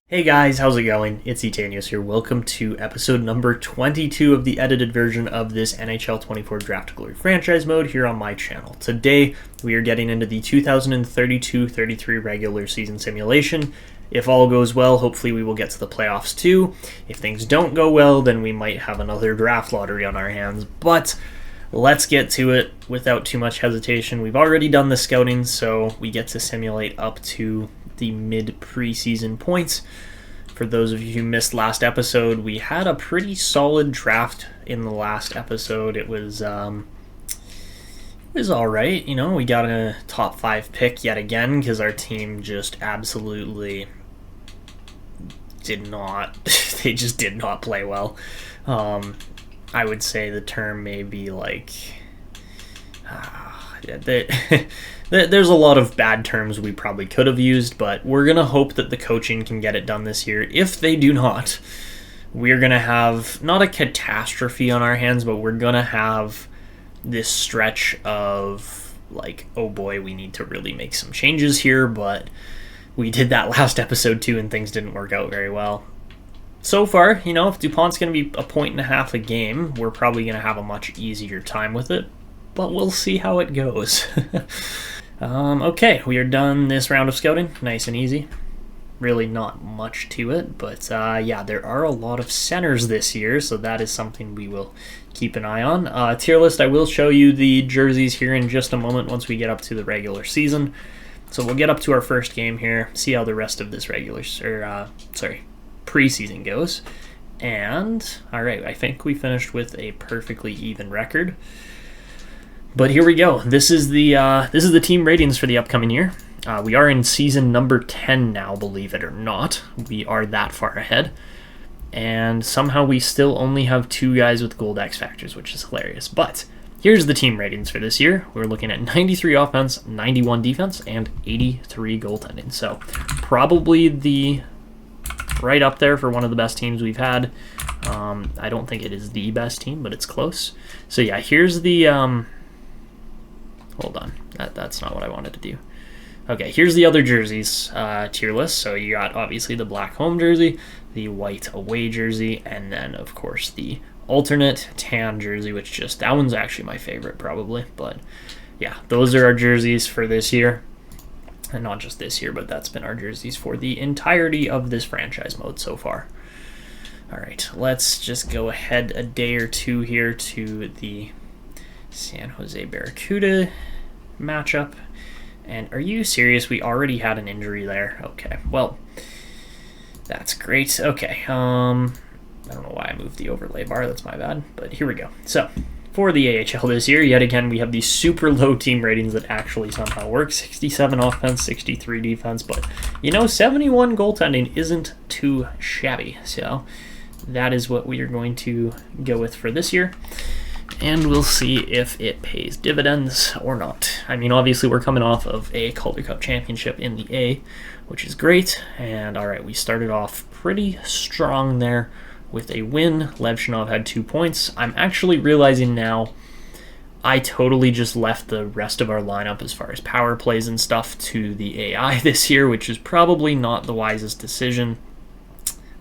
Hey guys, how's it going? It's Tanev here. Welcome to episode number 22 of the edited version of this NHL 24 Draft Glory franchise mode here on my channel. Today, we are getting into the 2032-33 regular season simulation. If all goes well, hopefully we will get to the playoffs too. If things don't go well, then we might have another draft lottery on our hands, but let's get to it without too much hesitation. We've already done the scouting, so we get to simulate up to the mid-preseason points. For those of you who missed last episode, we had a pretty solid draft in the last episode. It was all right. You know, we got a top 5 pick yet again because our team just absolutely did not play well. I would say the term may be like there's a lot of bad terms we probably could have used, but we're going to hope that the coaching can get it done this year. If they do not, we're going to have not a catastrophe on our hands, but we're going to have this stretch of like, oh boy, we need to really make some changes here, but we did that last episode too and things didn't work out very well. So far, you know, if DuPont's going to be 1.5 a game, we're probably going to have a much easier time with it, but we'll see how it goes. Okay, we are done this round of scouting. Nice and easy. Really not much to it, but yeah, there are a lot of centers this year, so that is something we will keep an eye on. Tier list, I will show you the jerseys here in just a moment once we get up to the regular season. So we'll get up to our first game here, see how the rest of this preseason goes. And, alright, I think we finished with a perfectly even record. But here we go. This is the team ratings for the upcoming year. We are in season number 10 now, believe it or not. We are that far ahead. And somehow we still only have 2 guys with gold X factors, which is hilarious. But here's the team ratings for this year. We're looking at 93 offense, 91 defense, and 83 goaltending. So probably the right up there for one of the best teams we've had. I don't think it is the best team, but it's close. So yeah, here's the... Hold on, that's not what I wanted to do. Okay, here's the other jerseys tier list. So you got obviously the black home jersey, the white away jersey, and then of course the alternate tan jersey, which that one's actually my favorite probably. But yeah, those are our jerseys for this year. And not just this year, but that's been our jerseys for the entirety of this franchise mode so far. All right, let's just go ahead a day or two here to the San Jose Barracuda matchup. And are you serious? We already had an injury there. Okay, well, that's great. Okay, I don't know why I moved the overlay bar. That's my bad, but here we go. So, for the AHL this year, yet again, we have these super low team ratings that actually somehow work. 67 offense, 63 defense, but, you know, 71 goaltending isn't too shabby. So, that is what we are going to go with for this year. And we'll see if it pays dividends or not. I mean, obviously, we're coming off of a Calder Cup championship in the A, which is great. And, all right, we started off pretty strong there with a win. Levshunov had 2 points. I'm actually realizing now I totally just left the rest of our lineup as far as power plays and stuff to the AI this year, which is probably not the wisest decision.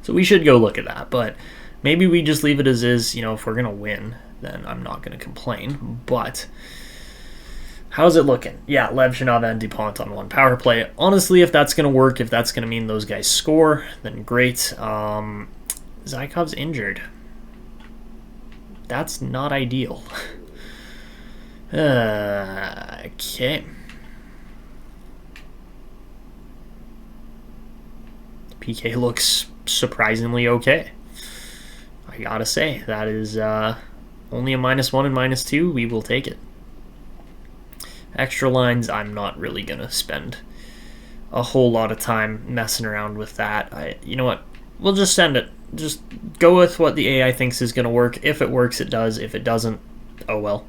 So we should go look at that. But maybe we just leave it as is. You know, if we're going to win, then I'm not going to complain. But how's it looking? Yeah, Levshunov and DuPont on 1 power play. Honestly, if that's going to work, if that's going to mean those guys score, then great. Zykov's injured. That's not ideal. Okay. PK looks surprisingly okay. I gotta say, that is only a -1 and -2. We will take it. Extra lines, I'm not really going to spend a whole lot of time messing around with that. You know what? We'll just send it. Just go with what the AI thinks is going to work. If it works, it does. If it doesn't, oh well.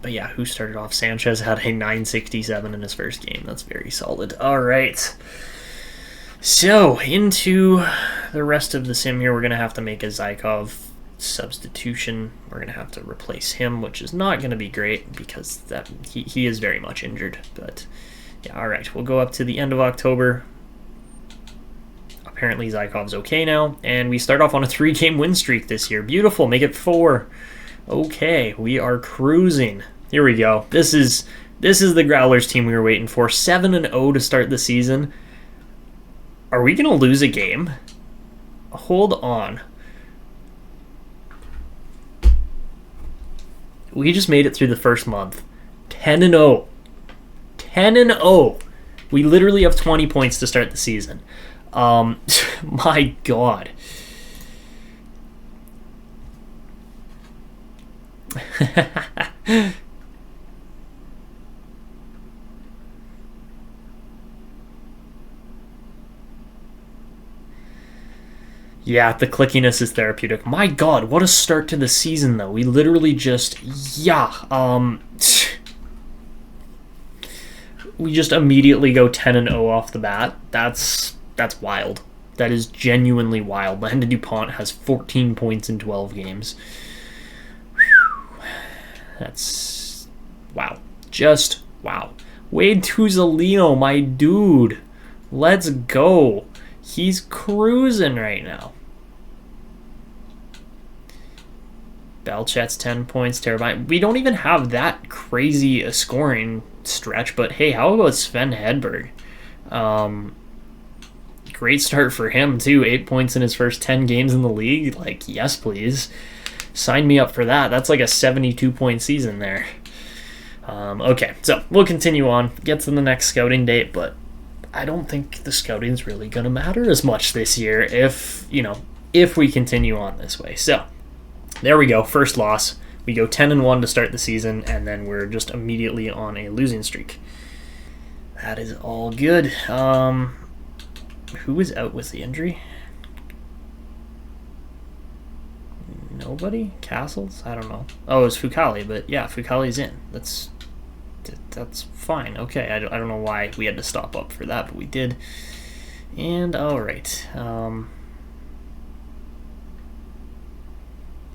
But yeah, who started off? Sanchez had a 967 in his first game. That's very solid. All right. So, into the rest of the sim here, we're going to have to make a Zykov substitution. We're going to have to replace him, which is not going to be great because he is very much injured. But Yeah, all right. We'll go up to the end of October. Apparently Zykov's okay now, and we start off on a 3-game win streak this year. Beautiful. Make it 4. Okay, we are cruising. Here we go. This is the Growlers team we were waiting for. 7-0 to start the season. Are we going to lose a game? Hold on. We just made it through the first month. 10-0. 10-0. We literally have 20 points to start the season. My God. Yeah, the clickiness is therapeutic. My God, what a start to the season, though. We literally just, we just immediately go 10-0 off the bat. That's wild. That is genuinely wild. Landon DuPont has 14 points in 12 games. Whew. That's wow. Just wow. Wade Tuzolino, my dude. Let's go. He's cruising right now. Belchetz 10 points, terrifying. We don't even have that crazy a scoring stretch, but hey, how about Sven Hedberg? Great start for him too. 8 points in his first 10 games in the league. Like, yes, please. Sign me up for that. That's like a 72-point season there. Okay, so we'll continue on. Get to the next scouting date, but I don't think the scouting's really going to matter as much this year if we continue on this way. So, there we go. First loss. We go 10-1 to start the season, and then we're just immediately on a losing streak. That is all good. Who was out with the injury? Nobody? Castles? I don't know. Oh, it was Fucali, but yeah, Fucali's in. That's fine. Okay, I don't know why we had to stop up for that, but we did. And all right. You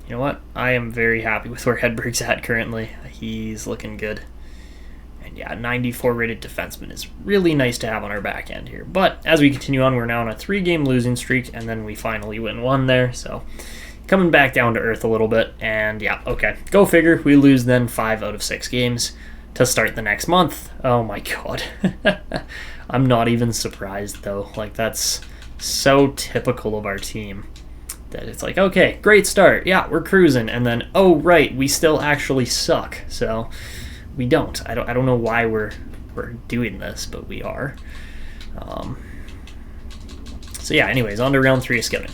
know what? I am very happy with where Hedberg's at currently. He's looking good. And yeah, 94 rated defenseman is really nice to have on our back end here. But as we continue on, we're now on a 3-game losing streak, and then we finally win 1 there. So coming back down to earth a little bit. And yeah, okay. Go figure. We lose then 5 out of 6 games to start the next month. Oh my God. I'm not even surprised though. Like, that's so typical of our team. That it's like, okay, great start. Yeah, we're cruising. And then, oh, right, we still actually suck. So we don't. I don't know why we're doing this, but we are. So yeah, anyways, on to round 3 of scouting.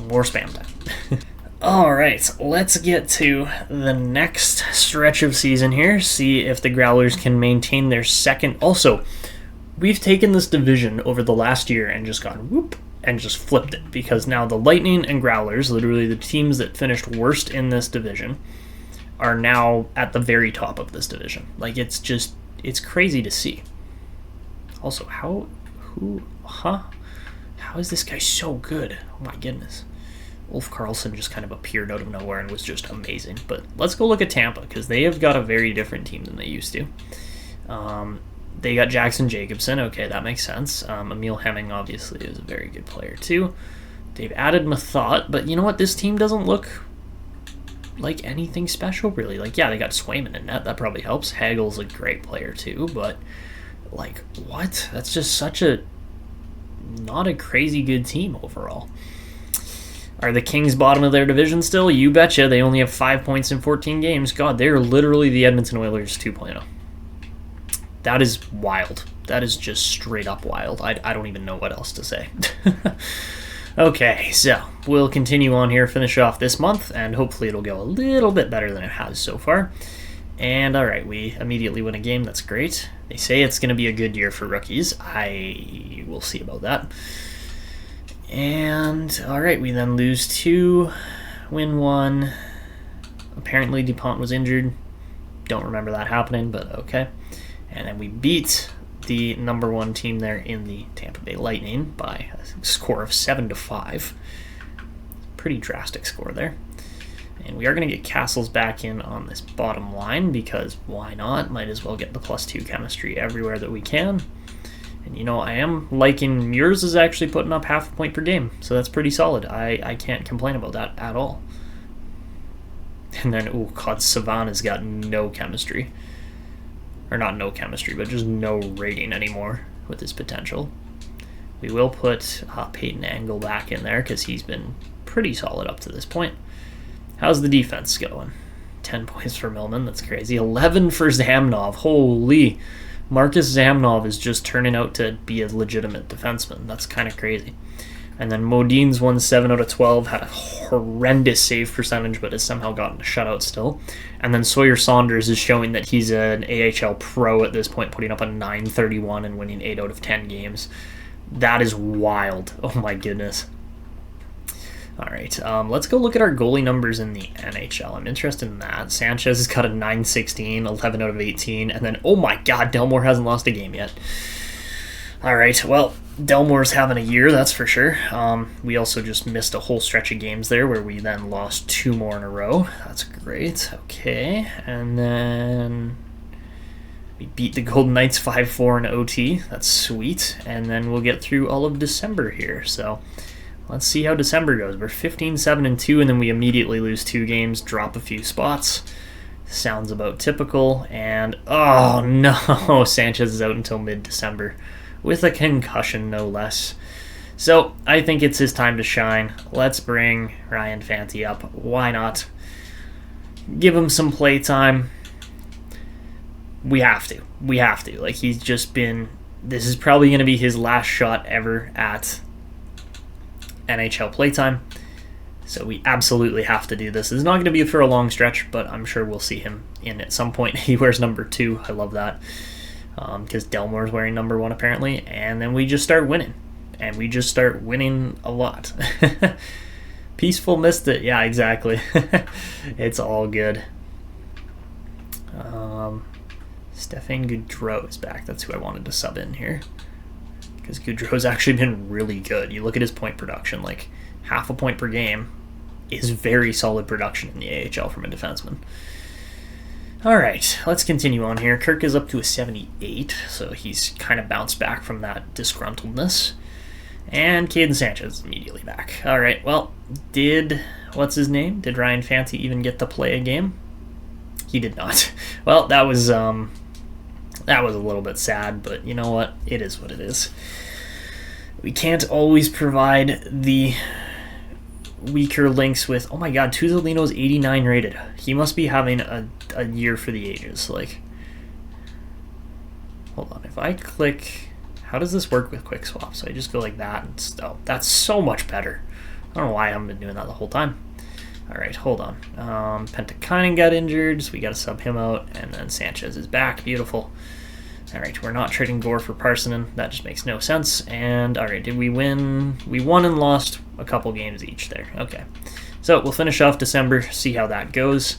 More spam time. All right, let's get to the next stretch of season here. See if the Growlers can maintain their second. Also, we've taken this division over the last year and just gone whoop and just flipped it, because now the Lightning and Growlers, literally the teams that finished worst in this division, are now at the very top of this division. Like, it's crazy to see. Also, how is this guy so good? Oh my goodness. Ulf Karlsson just kind of appeared out of nowhere and was just amazing. But let's go look at Tampa, because they have got a very different team than they used to. They got Jackson Jacobson. Okay, that makes sense. Emil Hemming, obviously, is a very good player, too. They've added Mathot, but you know what? This team doesn't look like anything special, really. Like, yeah, they got Swayman in net. That probably helps. Hagel's a great player, too, but, like, what? That's just not a crazy good team overall. Are the Kings bottom of their division still? You betcha. They only have 5 points in 14 games. God, they're literally the Edmonton Oilers 2.0. That is wild. That is just straight up wild. I don't even know what else to say. Okay, so we'll continue on here, finish off this month, and hopefully it'll go a little bit better than it has so far. And all right, we immediately win a game. That's great. They say it's going to be a good year for rookies. I will see about that. And all right, we then lose 2, win 1. Apparently DuPont was injured. Don't remember that happening, but okay. And then we beat the number 1 team there in the Tampa Bay Lightning by a score of 7-5. Pretty drastic score there. And we are going to get Castles back in on this bottom line because why not? Might as well get the +2 chemistry everywhere that we can. And you know, I am liking Muirs is actually putting up half a point per game, so that's pretty solid. I can't complain about that at all. And then, oh god, Savannah's got no chemistry. Or not no chemistry, but just no rating anymore with his potential. We will put Peyton Angle back in there because he's been pretty solid up to this point. How's the defense going? 10 points for Millman, that's crazy. 11 for Zamnov, holy. Marcus Zamnov is just turning out to be a legitimate defenseman. That's kind of crazy. And then Modine's won 7 out of 12, had a horrendous save percentage, but has somehow gotten a shutout still. And then Sawyer Saunders is showing that he's an AHL pro at this point, putting up a .931 and winning 8 out of 10 games. That is wild. Oh my goodness. All right, let's go look at our goalie numbers in the NHL. I'm interested in that. Sanchez has got a .916, 11 out of 18, and then, oh my god, Delmore hasn't lost a game yet. All right, well, Delmore's having a year, that's for sure. We also just missed a whole stretch of games there where we then lost 2 more in a row. That's great. Okay, and then we beat the Golden Knights 5-4 in OT. That's sweet. And then we'll get through all of December here. So let's see how December goes. We're 15-7-2, and then we immediately lose 2 games, drop a few spots. Sounds about typical. And, oh no, Sanchez is out until mid-December with a concussion, no less. So I think it's his time to shine. Let's bring Ryan Fanti up. Why not? Give him some play time. We have to. We have to. Like, he's just been... This is probably going to be his last shot ever at NHL playtime. So we absolutely have to do this. It's not going to be for a long stretch, but I'm sure we'll see him in at some point. He wears number 2. I love that. Because Delmore's wearing number 1 apparently. And then we just start winning. And we just start winning a lot. Peaceful missed it. Yeah, exactly. It's all good. Stefan Goudreau is back. That's who I wanted to sub in here. Because Goudreau's actually been really good. You look at his point production, like half a point per game is very solid production in the AHL from a defenseman. All right, let's continue on here. Kirk is up to a 78, so he's kind of bounced back from that disgruntledness. And Caden Sanchez is immediately back. All right, well, what's his name? Did Ryan Fanti even get to play a game? He did not. Well, that was a little bit sad, but you know what? It is what it is. We can't always provide the weaker links with... Oh my god, Tuzolino's 89 rated. He must be having a year for the ages. Like, hold on. If I click... How does this work with quick swap? So I just go like that. And, oh, that's so much better. I don't know why I haven't been doing that the whole time. All right, hold on. Pentakainen got injured, so we got to sub him out. And then Sanchez is back. Beautiful. All right, we're not trading Gore for Parsonen. That just makes no sense. And, all right, did we win? We won and lost a couple games each there. Okay. So we'll finish off December, see how that goes.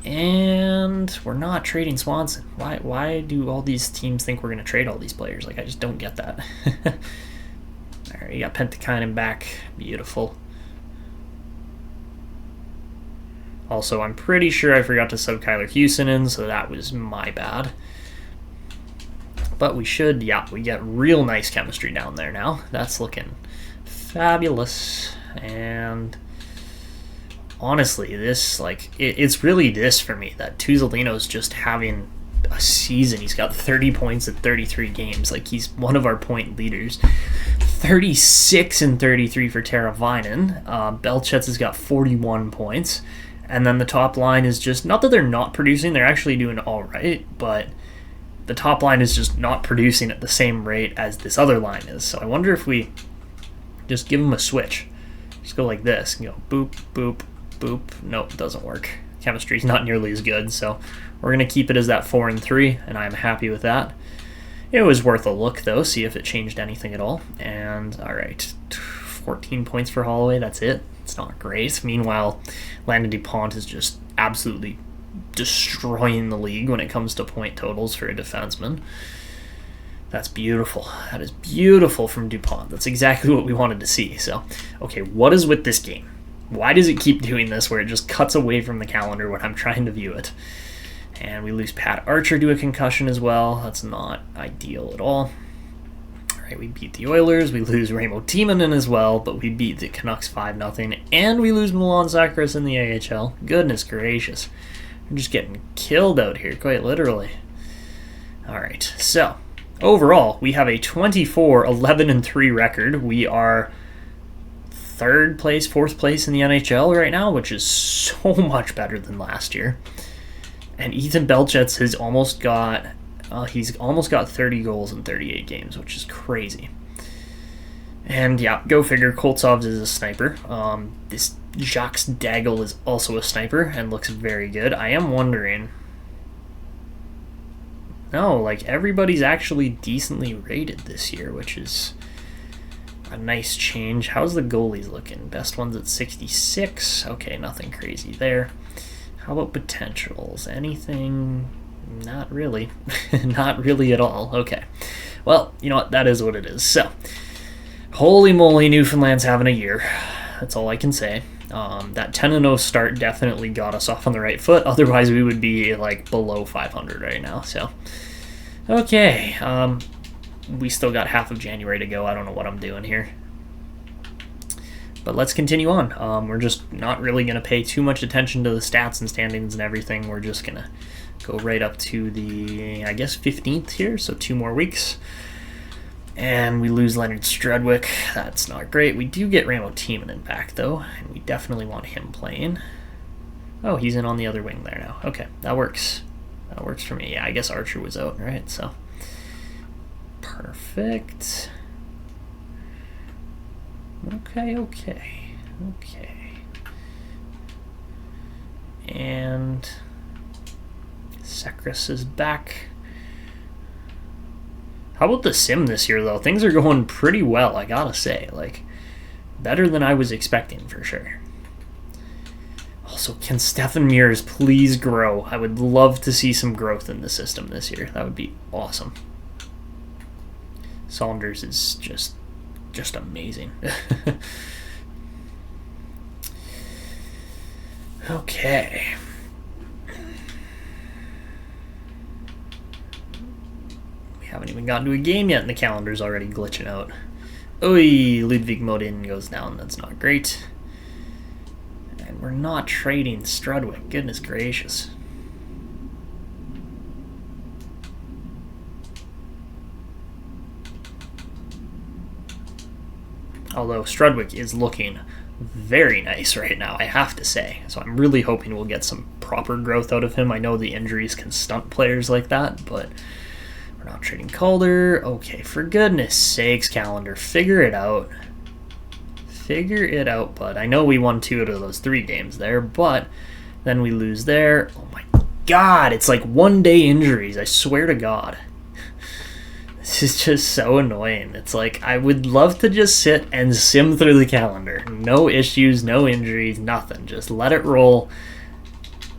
And we're not trading Swanson. Why do all these teams think we're going to trade all these players? Like, I just don't get that. All right, you got Pentakainen back. Beautiful. Also, I'm pretty sure I forgot to sub Kyler Hewson in, so that was my bad. But we should, yeah, we get real nice chemistry down there now. That's looking fabulous. And honestly, this, like, it's really this for me, that Tuzolino's just having a season. He's got 30 points at 33 games. Like, he's one of our point leaders. 36 and 33 for Tara Vinen. Belchetz has got 41 points. And then the top line is just, not that they're not producing, they're actually doing all right, but the top line is just not producing at the same rate as this other line is. So I wonder if we just give them a switch. Just go like this and go boop, boop, boop. Nope, it doesn't work. Chemistry's not nearly as good, so we're going to keep it as that 4 and 3, and I'm happy with that. It was worth a look, though, see if it changed anything at all. And, all right, 14 points for Holloway, that's it. It's not great. Meanwhile, Landon DuPont is just absolutely destroying the league when it comes to point totals for a defenseman. That's beautiful. That is beautiful from DuPont. That's exactly what we wanted to see. So, okay, what is with this game? Why does it keep doing this where it just cuts away from the calendar when I'm trying to view it? And we lose Pat Archer to a concussion as well. That's not ideal at all. All right, we beat the Oilers. We lose Raimo Timonen as well, but we beat the Canucks 5-0. And we lose Milan Sakharas in the AHL. Goodness gracious. We're just getting killed out here, quite literally. All right, so overall, we have a 24-11-3 record. We are fourth place in the NHL right now, which is so much better than last year. And Ethan Belchetz has almost got 30 goals in 38 games, which is crazy. And yeah, go figure, Koltsov's is a sniper. This Jacques Dagel is also a sniper and looks very good. I am wondering... No, like everybody's actually decently rated this year, which is a nice change. How's the goalies looking? Best one's at 66. Okay, nothing crazy there. How about potentials? Anything? Not really. Not really at all. Okay. Well, you know what? That is what it is. So, holy moly, Newfoundland's having a year. That's all I can say. That 10-0 start definitely got us off on the right foot. Otherwise, we would be like below 500 right now. So, okay. We still got half of January to go. I don't know what I'm doing here. But let's continue on. We're just not really going to pay too much attention to the stats and standings and everything. We're just going to go right up to the, I guess, 15th here, so 2 more weeks. And we lose Leonard Strudwick. That's not great. We do get Raimo Timonen back, though, and we definitely want him playing. Oh, he's in on the other wing there now. Okay, that works. That works for me. Yeah, I guess Archer was out, right? So, perfect. Okay. And Sakharas is back. How about the sim this year, though? Things are going pretty well, I gotta say. Like, better than I was expecting, for sure. Also, can Stefan Mears please grow? I would love to see some growth in the system this year. That would be awesome. Saunders is just amazing. Okay. We haven't even gotten to a game yet and the calendar's already glitching out. Oy, Ludwig Modin goes down. That's not great. And we're not trading Strudwick. Goodness gracious. Although Strudwick is looking very nice right now, I have to say. So I'm really hoping we'll get some proper growth out of him. I know the injuries can stunt players like that, but we're not trading Calder. Okay, for goodness sakes, calendar, figure it out. Figure it out, bud. I know we won 2 out of those 3 games there, but then we lose there. Oh my god, it's like one-day injuries, I swear to God. This is just so annoying. It's like, I would love to just sit and sim through the calendar. No issues, no injuries, nothing. Just let it roll.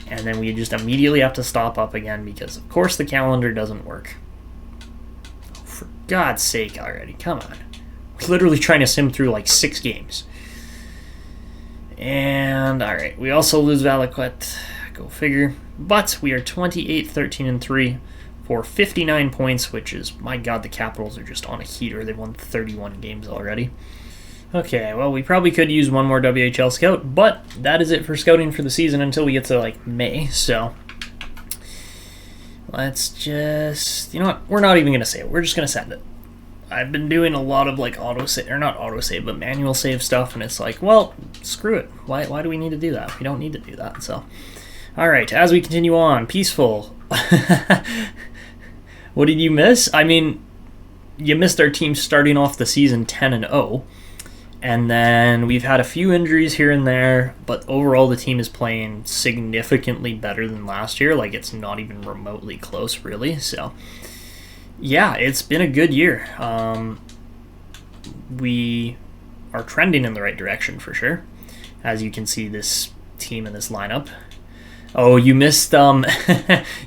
And then we just immediately have to stop up again because, of course, the calendar doesn't work. Oh, for God's sake already. Come on. We're literally trying to sim through like 6 games. And, alright. We also lose Valaquette. Go figure. But we are 28-13-3. For 59 points, which is, my god, the Capitals are just on a heater. They've won 31 games already. Okay, well, we probably could use one more WHL scout, but that is it for scouting for the season until we get to, like, May, so let's just, you know what, we're not even going to save it. We're just going to send it. I've been doing a lot of, like, auto-save, or not auto-save, but manual save stuff, and it's like, well, screw it. Why do we need to do that? We don't need to do that, so. All right, as we continue on, Peaceful. What did you miss? I mean, you missed our team starting off the season 10-0, and then we've had a few injuries here and there, but overall the team is playing significantly better than last year. Like, it's not even remotely close, really. So, yeah, it's been a good year. We are trending in the right direction for sure. As you can see, this team and this lineup. Oh, you missed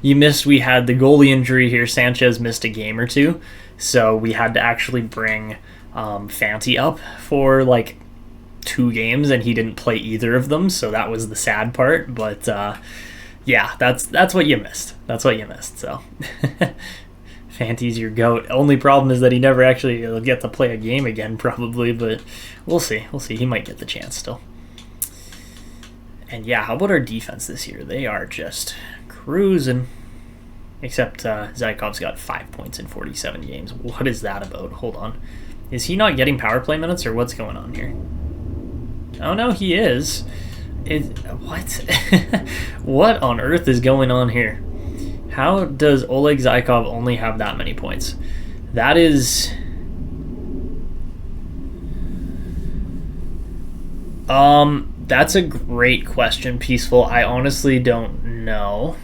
you missed we had the goalie injury here. Sanchez missed a game or 2. So we had to actually bring Fanti up for like 2 games and he didn't play either of them, so that was the sad part. But yeah, that's what you missed. That's what you missed. So Fanty's your GOAT. Only problem is that he never actually will get to play a game again, probably, but we'll see. We'll see. He might get the chance still. And yeah, how about our defense this year? They are just cruising. Except Zaikov's got 5 points in 47 games. What is that about? Hold on. Is he not getting power play minutes, or what's going on here? Oh, no, he is. What? What on earth is going on here? How does Oleg Zaikov only have that many points? That is... That's a great question, Peaceful. I honestly don't know.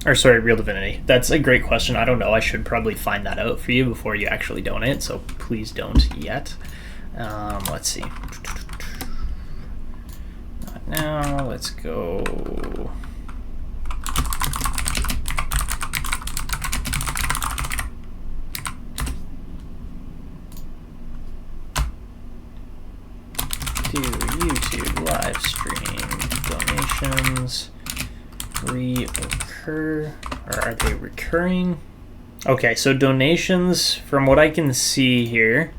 Or sorry, Real Divinity. That's a great question. I don't know. I should probably find that out for you before you actually donate, so please don't yet. Let's see. Not now. Let's go... do YouTube live stream donations reoccur, or are they recurring? Okay, so donations, from what I can see here,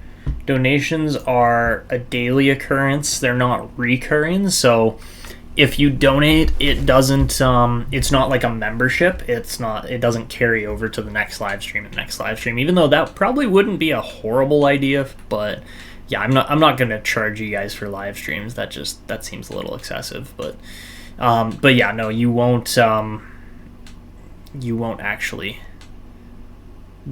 donations are a daily occurrence. They're not recurring, so if you donate, it doesn't it's not like a membership. It doesn't carry over to the next live stream and next live stream, even though that probably wouldn't be a horrible idea. But yeah, I'm not gonna charge you guys for live streams. That seems a little excessive. But yeah, no, you won't actually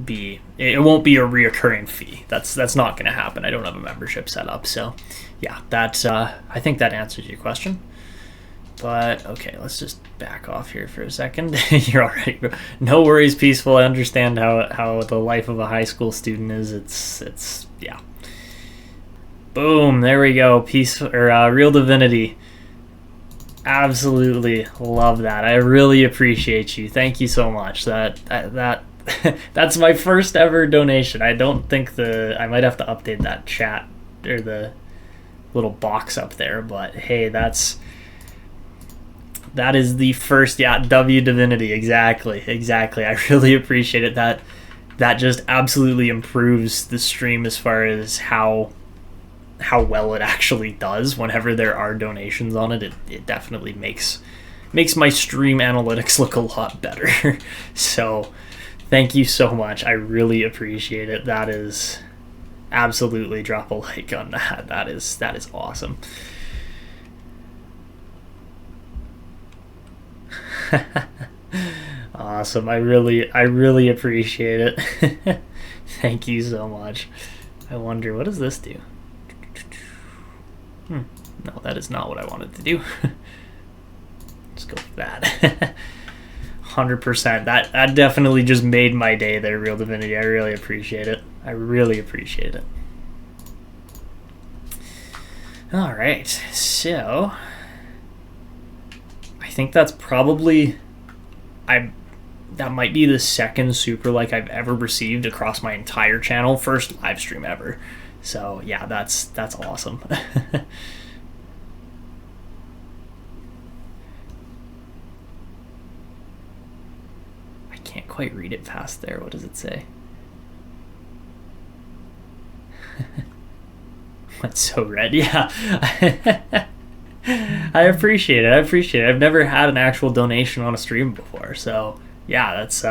be, it won't be a reoccurring fee. That's not gonna happen. I don't have a membership set up, so yeah, that's I think that answers your question. But okay, let's just back off here for a second. You're all right. No worries, Peaceful. I understand how the life of a high school student is. It's yeah. Boom, there we go. Real Divinity. Absolutely love that. I really appreciate you. Thank you so much. That that's my first ever donation. I don't think I might have to update that chat or the little box up there, but hey, that is the first, yeah, W Divinity. Exactly. I really appreciate it. That just absolutely improves the stream as far as how well it actually does whenever there are donations on it. It definitely makes my stream analytics look a lot better. So thank you so much. I really appreciate it. That is absolutely, drop a like on that. That is awesome. Awesome. I really appreciate it. Thank you so much. I wonder, what does this do? No, that is not what I wanted to do. Let's go with that. 100%. That definitely just made my day there, Real Divinity. I really appreciate it. I really appreciate it. All right, so I think that's probably that might be the second super like I've ever received across my entire channel. First live stream ever. So yeah, that's awesome. I can't quite read it past there. What does it say? What's so red? Yeah. I appreciate it. I've never had an actual donation on a stream before, so yeah, that's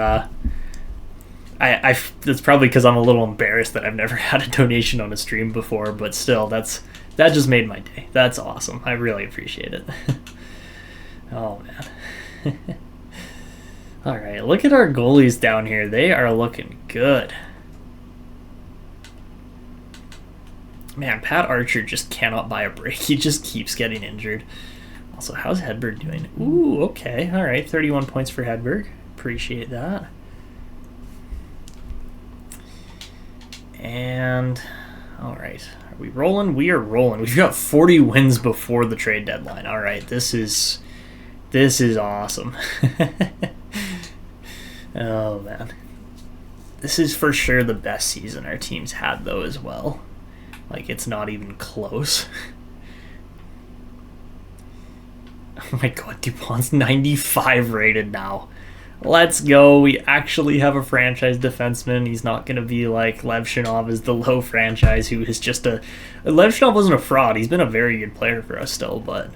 that's probably because I'm a little embarrassed that I've never had a donation on a stream before, but still, that just made my day. That's awesome. I really appreciate it. Oh man. All right, look at our goalies down here. They are looking good. Man, Pat Archer just cannot buy a break. He just keeps getting injured. Also, how's Hedberg doing? Ooh, okay. All right, 31 points for Hedberg. Appreciate that. And, all right. Are we rolling? We are rolling. We've got 40 wins before the trade deadline. All right, this is awesome. Oh, man. This is for sure the best season our team's had, though, as well. Like, it's not even close. Oh my god, DuPont's 95 rated now. Let's go. We actually have a franchise defenseman. He's not going to be like Levshunov is the low franchise who is just a... Levshunov wasn't a fraud. He's been a very good player for us still, but...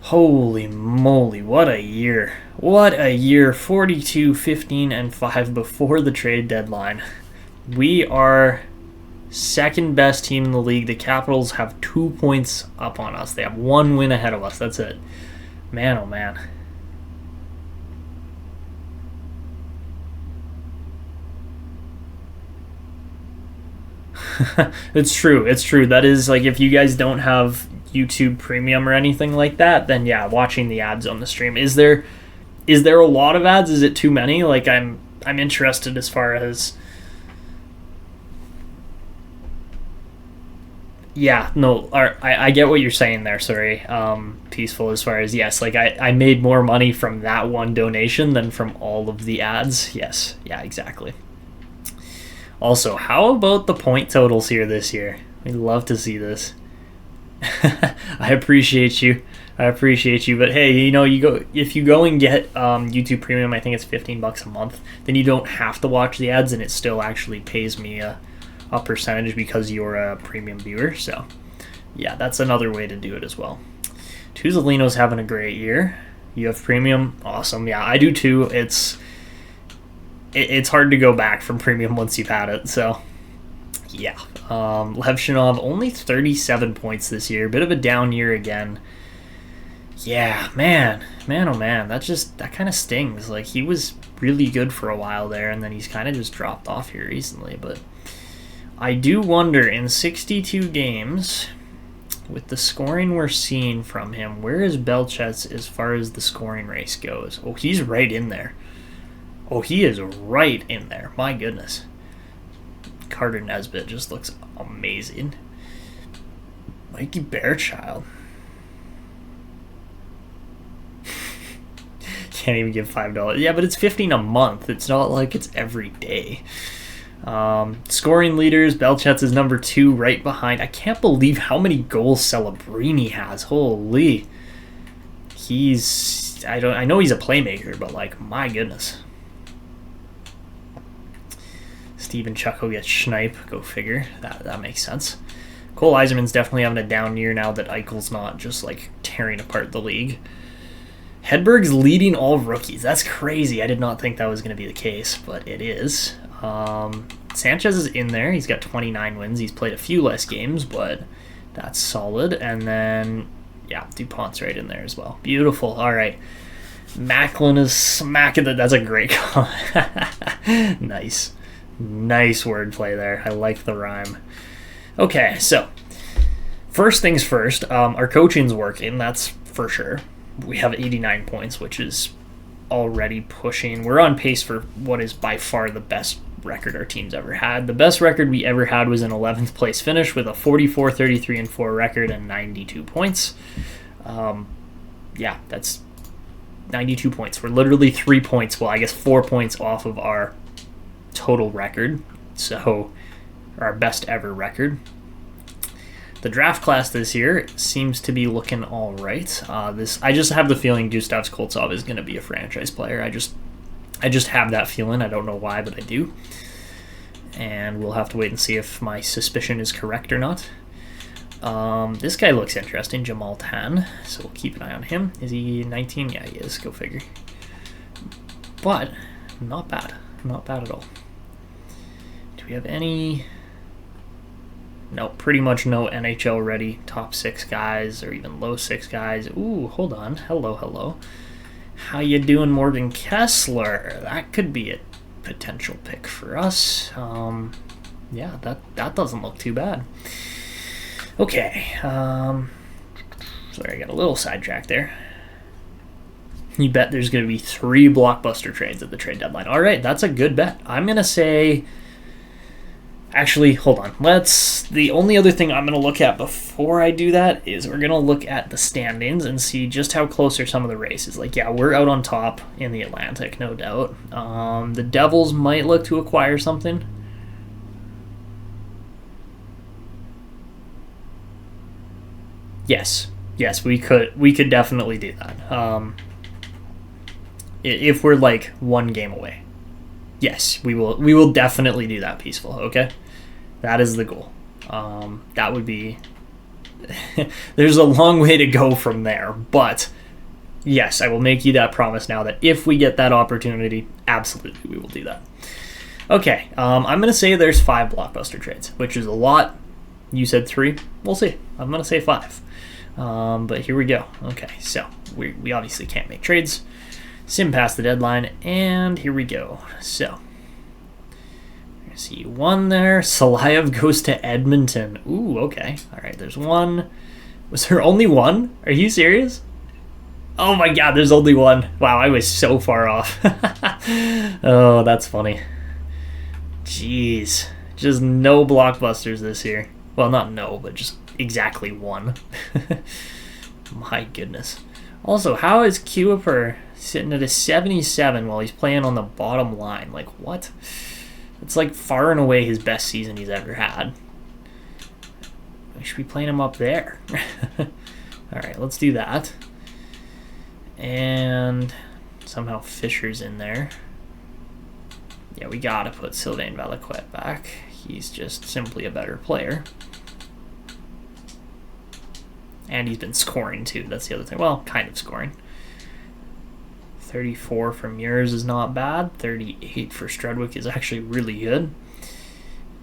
Holy moly, what a year. What a year. 42, 15, and 5 before the trade deadline. We are second best team in the league. The Capitals have 2 points up on us. They have 1 win ahead of us. That's it. Man, oh man. It's true. It's true. That is, like, if you guys don't have YouTube Premium or anything like that, then yeah, watching the ads on the stream. Is there a lot of ads? Is it too many? Like, I'm interested as far as... Yeah, no, I get what you're saying there, sorry. Peaceful, as far as, yes, like, I made more money from that one donation than from all of the ads. Yes, yeah, exactly. Also, how about the point totals here this year? We'd love to see this. I appreciate you. But hey, you know, if you go and get YouTube Premium, I think it's $15 a month, then you don't have to watch the ads, and it still actually pays me a percentage because you're a premium viewer. So yeah, that's another way to do it as well. Tuzolino's having a great year. You have premium, awesome. Yeah, I do too. It's hard to go back from premium once you've had it. So yeah, Levshunov only 37 points this year, bit of a down year again. Yeah, man, oh man, that kind of stings. Like, he was really good for a while there, and then he's kind of just dropped off here recently. But I do wonder, in 62 games, with the scoring we're seeing from him, where is Belchetz as far as the scoring race goes? Oh, he's right in there. Oh, he is right in there. My goodness. Carter Nesbitt just looks amazing. Mikey Bearchild. Can't even give $5. Yeah, but it's $15 a month. It's not like it's every day. Scoring leaders, Belchetz is number 2, right behind. I can't believe how many goals Celebrini has. Holy. I know he's a playmaker, but, like, my goodness. Steven Chucko gets Schneip. Go figure. That makes sense. Cole Eiserman's definitely having a down year now that Eichel's not just, like, tearing apart the league. Hedberg's leading all rookies. That's crazy. I did not think that was going to be the case, but it is. Sanchez is in there. He's got 29 wins. He's played a few less games, but that's solid. And then, yeah, DuPont's right in there as well. Beautiful. All right. Macklin is smacking the... That's a great call. Nice. Nice wordplay there. I like the rhyme. Okay, so first things first, our coaching's working, that's for sure. We have 89 points, which is already pushing. We're on pace for what is by far the best record our team's ever had. The best record we ever had was an 11th place finish with a 44, 33, and 4 record and 92 points. Yeah, that's 92 points. We're literally 3 points, well, I guess 4 points off of our total record, so our best ever record. The draft class this year seems to be looking all right. I just have the feeling Gustav Koltsov is going to be a franchise player. I just have that feeling. I don't know why, but I do. And we'll have to wait and see if my suspicion is correct or not. This guy looks interesting, Jamal Tan, so we'll keep an eye on him. Is he 19? Yeah, he is. Go figure. But not bad. Not bad at all. Do we have any... No, pretty much no NHL ready top 6 guys or even low 6 guys. Ooh, hold on. Hello. How you doing, Morgan Kessler? That could be a potential pick for us. Yeah, that doesn't look too bad. Okay. Sorry, I got a little sidetracked there. You bet there's going to be 3 blockbuster trades at the trade deadline. All right, that's a good bet. I'm going to say... Actually, hold on. The only other thing I'm going to look at before I do that is we're going to look at the standings and see just how close are some of the races. Like, yeah, we're out on top in the Atlantic, no doubt. The Devils might look to acquire something. Yes, we could definitely do that. If we're like one game away, yes, we will definitely do that peaceful. Okay, that is the goal. That would be. There's a long way to go from there, but yes, I will make you that promise now that if we get that opportunity, absolutely we will do that. Okay, I'm going to say there's 5 blockbuster trades, which is a lot. You said 3. We'll see. I'm going to say 5. But here we go. Okay, so we obviously can't make trades. Sim past the deadline, and here we go. So, I see 1 there. Salayev goes to Edmonton. Ooh, okay. All right, there's 1. Was there only 1? Are you serious? Oh my god, there's only 1. Wow, I was so far off. Oh, that's funny. Jeez. Just no blockbusters this year. Well, not no, but just exactly 1. My goodness. Also, how is Kuiper sitting at a 77 while he's playing on the bottom line? Like, what? It's like far and away his best season he's ever had. I should be playing him up there. Alright, let's do that. And somehow Fisher's in there. Yeah, we gotta put Sylvain Valaquette back. He's just simply a better player. And he's been scoring too, that's the other thing. Well, kind of scoring. 34 from yours is not bad. 38 for Strudwick is actually really good.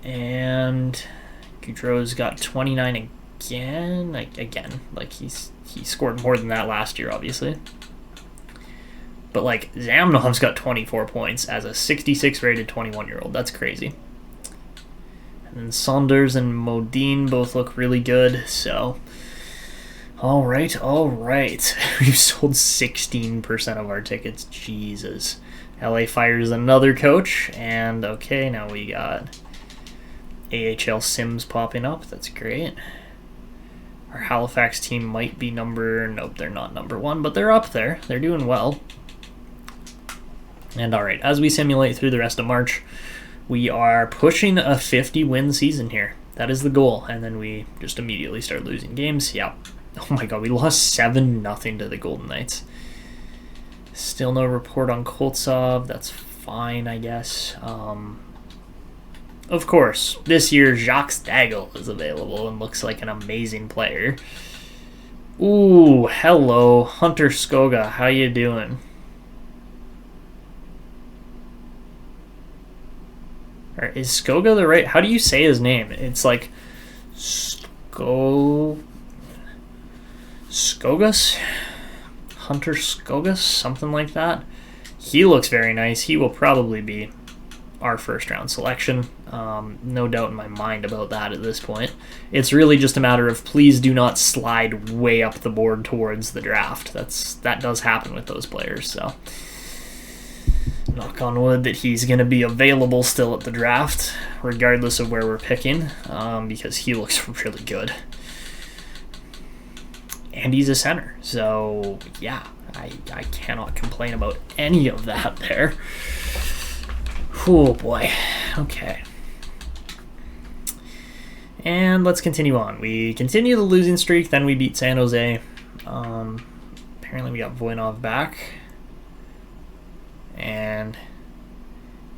And Goudreau's got 29 again. Like he scored more than that last year, obviously. But like Zamnov's got 24 points as a 66 rated 21-year-old. That's crazy. And then Saunders and Modine both look really good. So, all right. We've sold 16% of our tickets. Jesus. LA fires another coach, and okay, now we got AHL Sims popping up. That's great. Our Halifax team might be nope, they're not number 1, but they're up there. They're doing well. And alright, as we simulate through the rest of March, we are pushing a 50-win season here. That is the goal. And then we just immediately start losing games. Yeah. Oh my god, we lost 7-0 to the Golden Knights. Still no report on Koltsov. That's fine, I guess. Of course, this year Jacques Stagel is available and looks like an amazing player. Ooh, hello, Hunter Skoga. How you doing? Or is Skoga the right? How do you say his name? It's like Skogas? Hunter Skogas? Something like that. He looks very nice. He will probably be our first round selection. No doubt in my mind about that at this point. It's really just a matter of please do not slide way up the board towards the draft. That does happen with those players, so knock on wood that he's going to be available still at the draft, regardless of where we're picking, because he looks really good. And he's a center, so yeah, I cannot complain about any of that there. Oh boy, okay. And let's continue on. We continue the losing streak, then we beat San Jose. Apparently we got Voinov back. And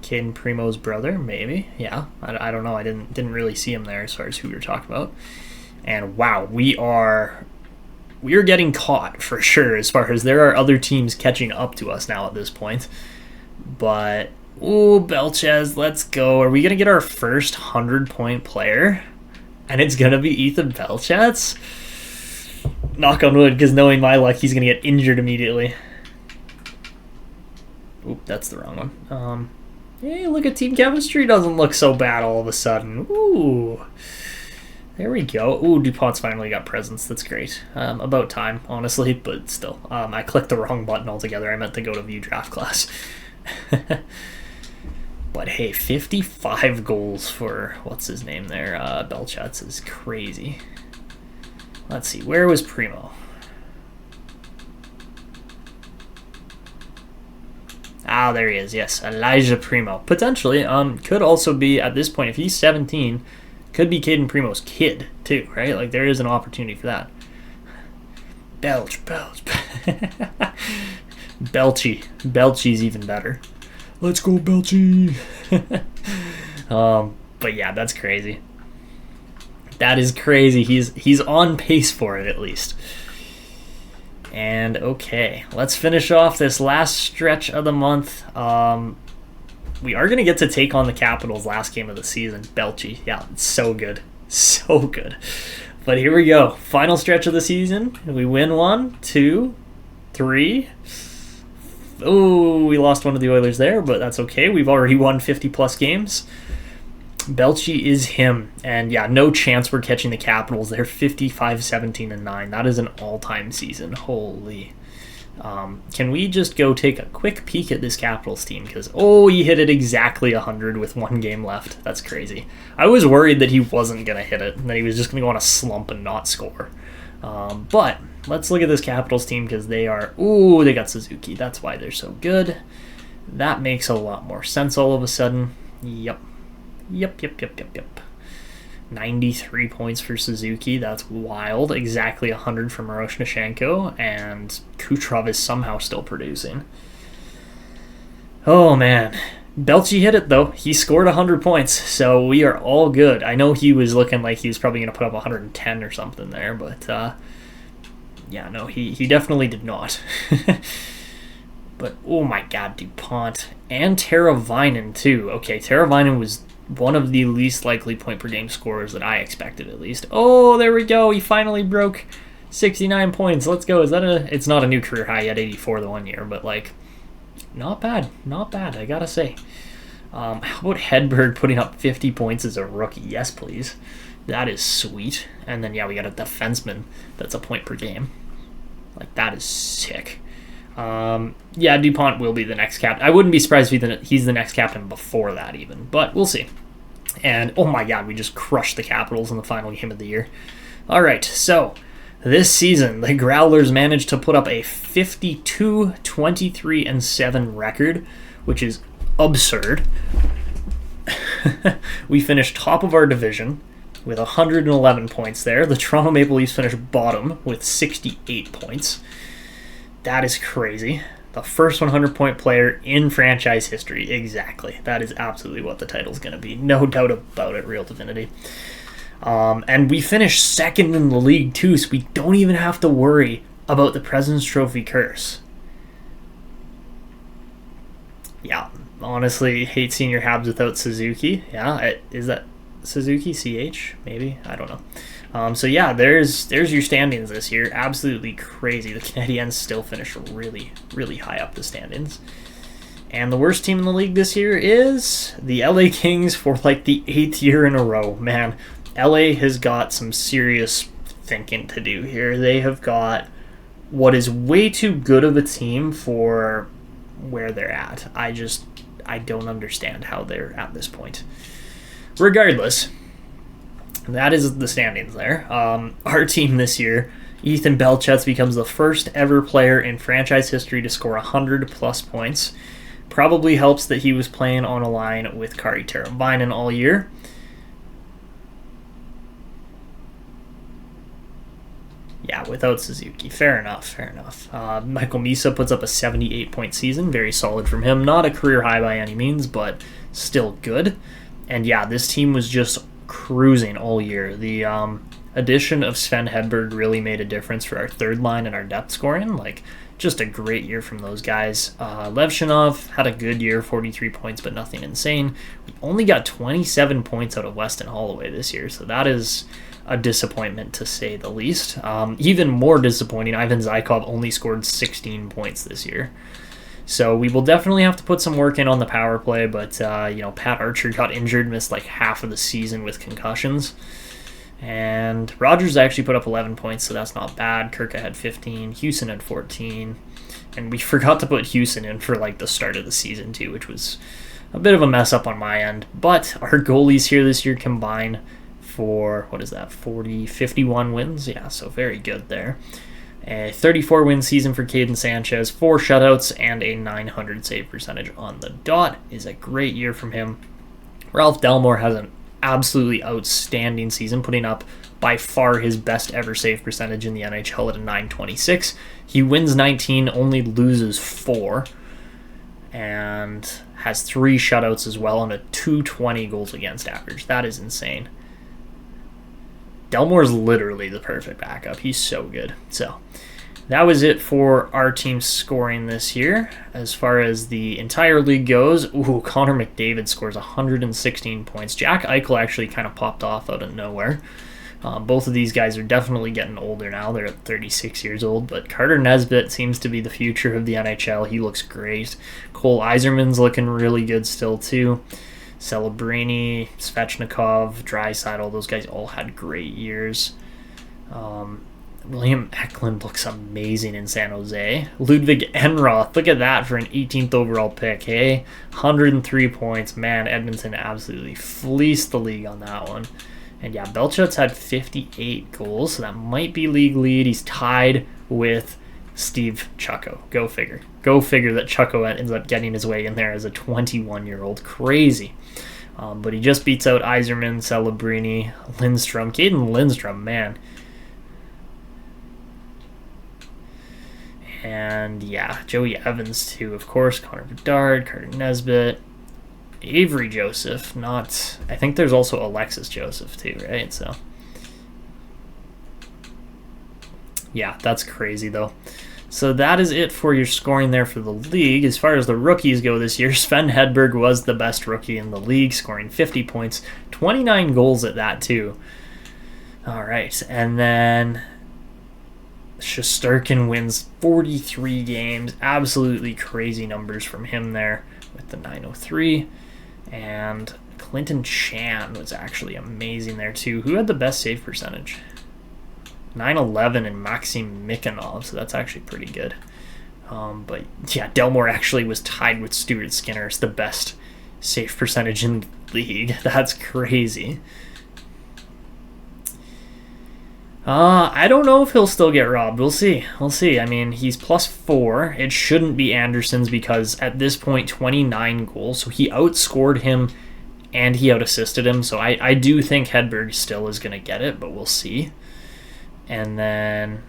Caden Primo's brother, maybe. Yeah, I don't know. I didn't really see him there as far as who we were talking about. And wow, we are getting caught for sure as far as there are other teams catching up to us now at this point. But, ooh, Belchetz, let's go. Are we going to get our first 100-point player? And it's going to be Ethan Belchetz? Knock on wood, because knowing my luck, he's going to get injured immediately. Oop, that's the wrong one. Hey, look at team chemistry. Doesn't look so bad all of a sudden. Ooh. There we go. Ooh, DuPont's finally got presents. That's great. About time, honestly, but still. I clicked the wrong button altogether. I meant to go to view draft class. But hey, 55 goals for, what's his name there? Belchetz is crazy. Let's see, where was Primo? Ah, there he is, yes. Elijah Primo. Potentially, could also be, at this point, if he's 17, could be Caden Primo's kid, too, right? Like, there is an opportunity for that. Belchy's even better. Let's go, Belchy. But yeah, that's crazy. That is crazy. He's on pace for it, at least. And okay, let's finish off this last stretch of the month. We are going to get to take on the Capitals last game of the season. Belchy. Yeah, it's so good. So good. But here we go. Final stretch of the season. We win 1, 2, 3. Oh, we lost one of the Oilers there, but that's okay. We've already won 50-plus games. Belchy is him. And yeah, no chance we're catching the Capitals. They're 55-17-9. That is an all-time season. Holy. Can we just go take a quick peek at this Capitals team? Because, he hit it exactly 100 with 1 game left. That's crazy. I was worried that he wasn't going to hit it, and that he was just going to go on a slump and not score. But let's look at this Capitals team, because they got Suzuki. That's why they're so good. That makes a lot more sense all of a sudden. Yep. 93 points for Suzuki. That's wild. Exactly 100 for Marchessault, and Kucherov is somehow still producing. Oh, man. Belchy hit it, though. He scored 100 points, so we are all good. I know he was looking like he was probably going to put up 110 or something there, but yeah, no, he definitely did not. But, oh my god, DuPont. And Teravainen, too. Okay, Teravainen was one of the least likely point-per-game scorers that I expected, at least. Oh, there we go. He finally broke 69 points. Let's go. It's not a new career high yet, 84 the 1 year, but, not bad. Not bad, I gotta say. How about Hedberg putting up 50 points as a rookie? Yes, please. That is sweet. And then, yeah, we got a defenseman that's a point per game. That is sick. Yeah, DuPont will be the next captain. I wouldn't be surprised if he's the next captain before that even, but we'll see. And, oh my god, we just crushed the Capitals in the final game of the year. All right, so this season, the Growlers managed to put up a 52-23-7 record, which is absurd. We finished top of our division with 111 points there. The Toronto Maple Leafs finished bottom with 68 points. That is crazy. The first 100-point player in franchise history. Exactly. That is absolutely what the title's going to be. No doubt about it, Real Divinity. And we finished second in the league, too, so we don't even have to worry about the President's Trophy curse. Yeah, honestly, hate seeing your Habs without Suzuki. Yeah, is that Suzuki? CH? Maybe? I don't know. So yeah, there's your standings this year. Absolutely crazy. The Canadiens still finish really, really high up the standings. And the worst team in the league this year is the LA Kings for the 8th year in a row. Man, LA has got some serious thinking to do here. They have got what is way too good of a team for where they're at. I don't understand how they're at this point. Regardless, that is the standings there. Our team this year, Ethan Belchetz becomes the first ever player in franchise history to score 100-plus points. Probably helps that he was playing on a line with Kari Teravainen all year. Yeah, without Suzuki. Fair enough. Michael Misa puts up a 78-point season. Very solid from him. Not a career high by any means, but still good. And yeah, this team was just cruising all year. The addition of Sven Hedberg really made a difference for our third line and our depth scoring. Just a great year from those guys. Levshunov had a good year, 43 points, but nothing insane. We only got 27 points out of Weston Holloway this year, so that is a disappointment to say the least. Even more disappointing, Ivan Zykov only scored 16 points this year. So we will definitely have to put some work in on the power play, but Pat Archer got injured, missed half of the season with concussions. And Rogers actually put up 11 points, so that's not bad. Kirka had 15, Houston had 14, and we forgot to put Houston in for the start of the season too, which was a bit of a mess up on my end. But our goalies here this year combine for 51 wins. Yeah, so very good there. A 34-win season for Caden Sanchez, 4 shutouts, and a 900 save percentage on the dot is a great year from him. Ralph Delmore has an absolutely outstanding season, putting up by far his best ever save percentage in the NHL at a .926. He wins 19, only loses 4, and has 3 shutouts as well, and a .220 goals against average. That is insane. Delmore's literally the perfect backup. He's so good. So that was it for our team's scoring this year. As far as the entire league goes, Connor McDavid scores 116 points. Jack Eichel actually kind of popped off out of nowhere. Both of these guys are definitely getting older now. They're at 36 years old, but Carter Nesbitt seems to be the future of the NHL. He looks great. Cole Yzerman's looking really good still, too. Celebrini, Svechnikov, Draisaitl, those guys all had great years. William Eklund looks amazing in San Jose. Ludwig Enroth, look at that for an 18th overall pick, hey? 103 points. Man, Edmonton absolutely fleeced the league on that one. And yeah, Belchetz had 58 goals, so that might be league lead. He's tied with Steve Chucko. Go figure. Go figure that Chucko ends up getting his way in there as a 21-year-old. Crazy. But he just beats out Yzerman, Celebrini, Lindstrom. Caden Lindstrom, man. And yeah, Joey Evans too, of course. Connor Bedard, Carter Nesbitt. Avery Joseph, not... I think there's also Alexis Joseph too, right? So, yeah, that's crazy though. So that is it for your scoring there for the league. As far as the rookies go this year, Sven Hedberg was the best rookie in the league, scoring 50 points, 29 goals at that too. All right, and then Shesterkin wins 43 games. Absolutely crazy numbers from him there with the 903. And Clinton Chan was actually amazing there too. Who had the best save percentage? 911 and Maxim Mikhanov, so that's actually pretty good. But yeah, Delmore actually was tied with Stuart Skinner as the best save percentage in the league. That's crazy. I don't know if he'll still get robbed. We'll see. We'll see. I mean, he's +4. It shouldn't be Anderson's because at this point, 29 goals. So he outscored him and he out-assisted him. So I do think Hedberg still is going to get it, but we'll see. And then,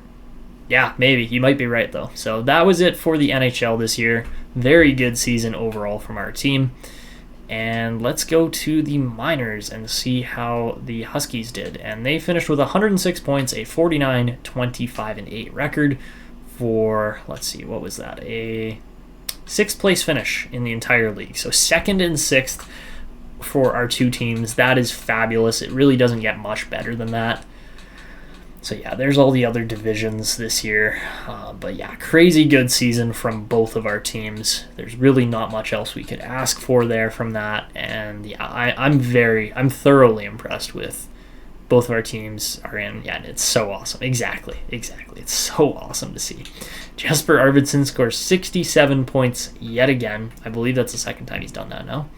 yeah, maybe. You might be right, though. So that was it for the NHL this year. Very good season overall from our team. And let's go to the minors and see how the Huskies did. And they finished with 106 points, a 49, 25, and 8 record for, let's see, what was that? A 6th place finish in the entire league. So 2nd and 6th for our two teams. That is fabulous. It really doesn't get much better than that. So yeah, there's all the other divisions this year. But yeah, crazy good season from both of our teams. There's really not much else we could ask for there from that. And yeah, I'm thoroughly impressed with both of our teams are in. Yeah, and it's so awesome. Exactly. It's so awesome to see. Jesper Arvidsson scores 67 points yet again. I believe that's the second time he's done that now.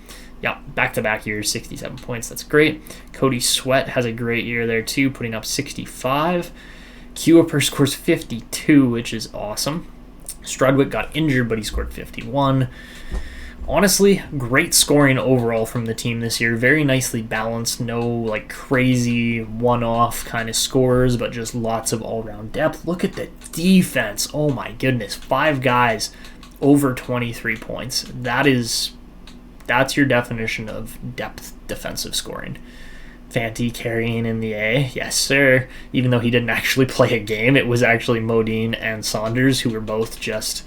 Yeah, back-to-back years, 67 points. That's great. Cody Sweat has a great year there, too, putting up 65. Kuiper scores 52, which is awesome. Strudwick got injured, but he scored 51. Honestly, great scoring overall from the team this year. Very nicely balanced. No, like, crazy one-off kind of scores, but just lots of all-around depth. Look at the defense. Oh, my goodness. 5 guys over 23 points. That's your definition of depth defensive scoring. Fanti carrying in the A. Yes, sir. Even though he didn't actually play a game, it was actually Modine and Saunders who were both just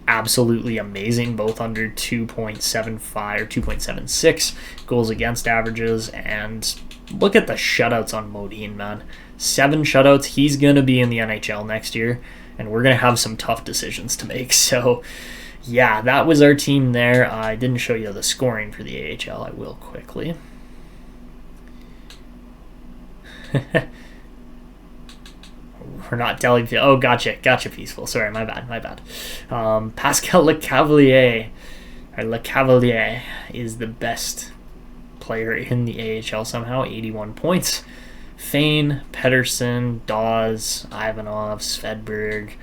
absolutely amazing, both under 2.75 or 2.76 goals against averages. And look at the shutouts on Modine, man. 7 shutouts. He's going to be in the NHL next year, and we're going to have some tough decisions to make. So yeah, that was our team there. I didn't show you the scoring for the AHL. I will quickly. We're not telling you. Oh, gotcha, Peaceful. Sorry, my bad. Pascal Lecavalier is the best player in the AHL somehow. 81 points. Fane, Pedersen, Dawes, Ivanov, Svedberg,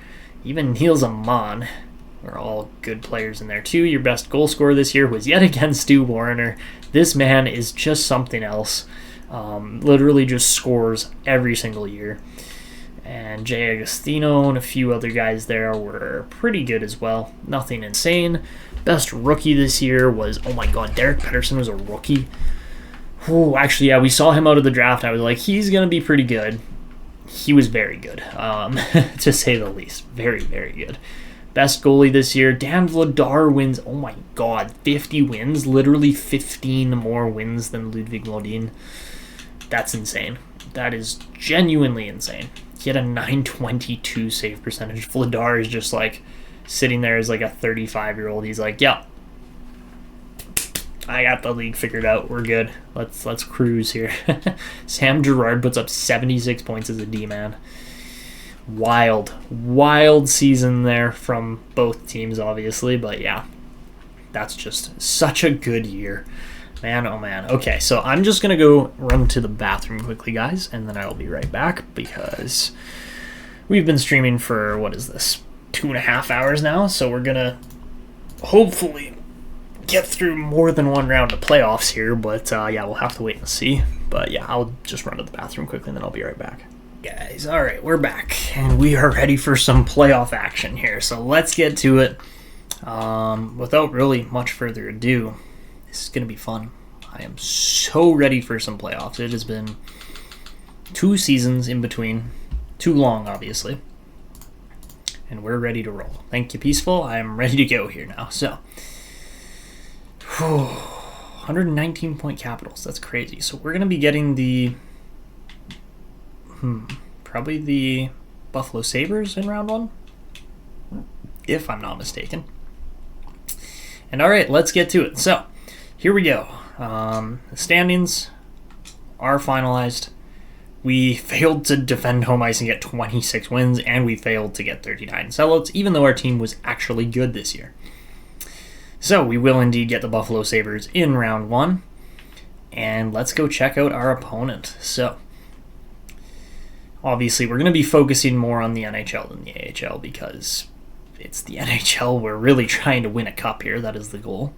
even Niels Amon are all good players in there too. Your best goal scorer this year was yet again Stu Warner. This man is just something else. Literally just scores every single year. And Jay Agostino and a few other guys there were pretty good as well. Nothing insane. Best rookie this year was, oh my god, Derek Pettersson was a rookie. Ooh, actually, yeah, we saw him out of the draft. I was like, he's going to be pretty good. He was very good, to say the least. Very, very good. Best goalie this year, Dan Vladar wins, oh my god, 50 wins. Literally 15 more wins than Ludwig Modin. That's insane. That is genuinely insane. He had a 922 save percentage. Vladar is just like sitting there as like a 35-year-old. He's like, yeah, I got the league figured out. We're good. Let's cruise here. Sam Girard puts up 76 points as a D-man. Wild season there from both teams, obviously. But yeah, that's just such a good year. Man, oh man. Okay, so I'm just going to go run to the bathroom quickly, guys, and then I'll be right back because we've been streaming for, what is this, 2.5 hours now, so we're going to hopefully get through more than one round of playoffs here, but yeah, we'll have to wait and see. But yeah, I'll just run to the bathroom quickly, and then I'll be right back. Guys, all right, we're back, and we are ready for some playoff action here, so let's get to it. Without really much further ado, this is going to be fun. I am so ready for some playoffs. It has been 2 seasons in between. Too long, obviously. And we're ready to roll. Thank you, Peaceful. I am ready to go here now. So, 119-point Capitals. That's crazy. So we're going to be getting the... probably the Buffalo Sabres in round 1. If I'm not mistaken. And all right, let's get to it. So, here we go. The standings are finalized. We failed to defend home ice and get 26 wins, and we failed to get 39 sellouts, even though our team was actually good this year. So we will indeed get the Buffalo Sabres in round 1, and let's go check out our opponent. So, obviously, we're going to be focusing more on the NHL than the AHL because it's the NHL. We're really trying to win a cup here. That is the goal.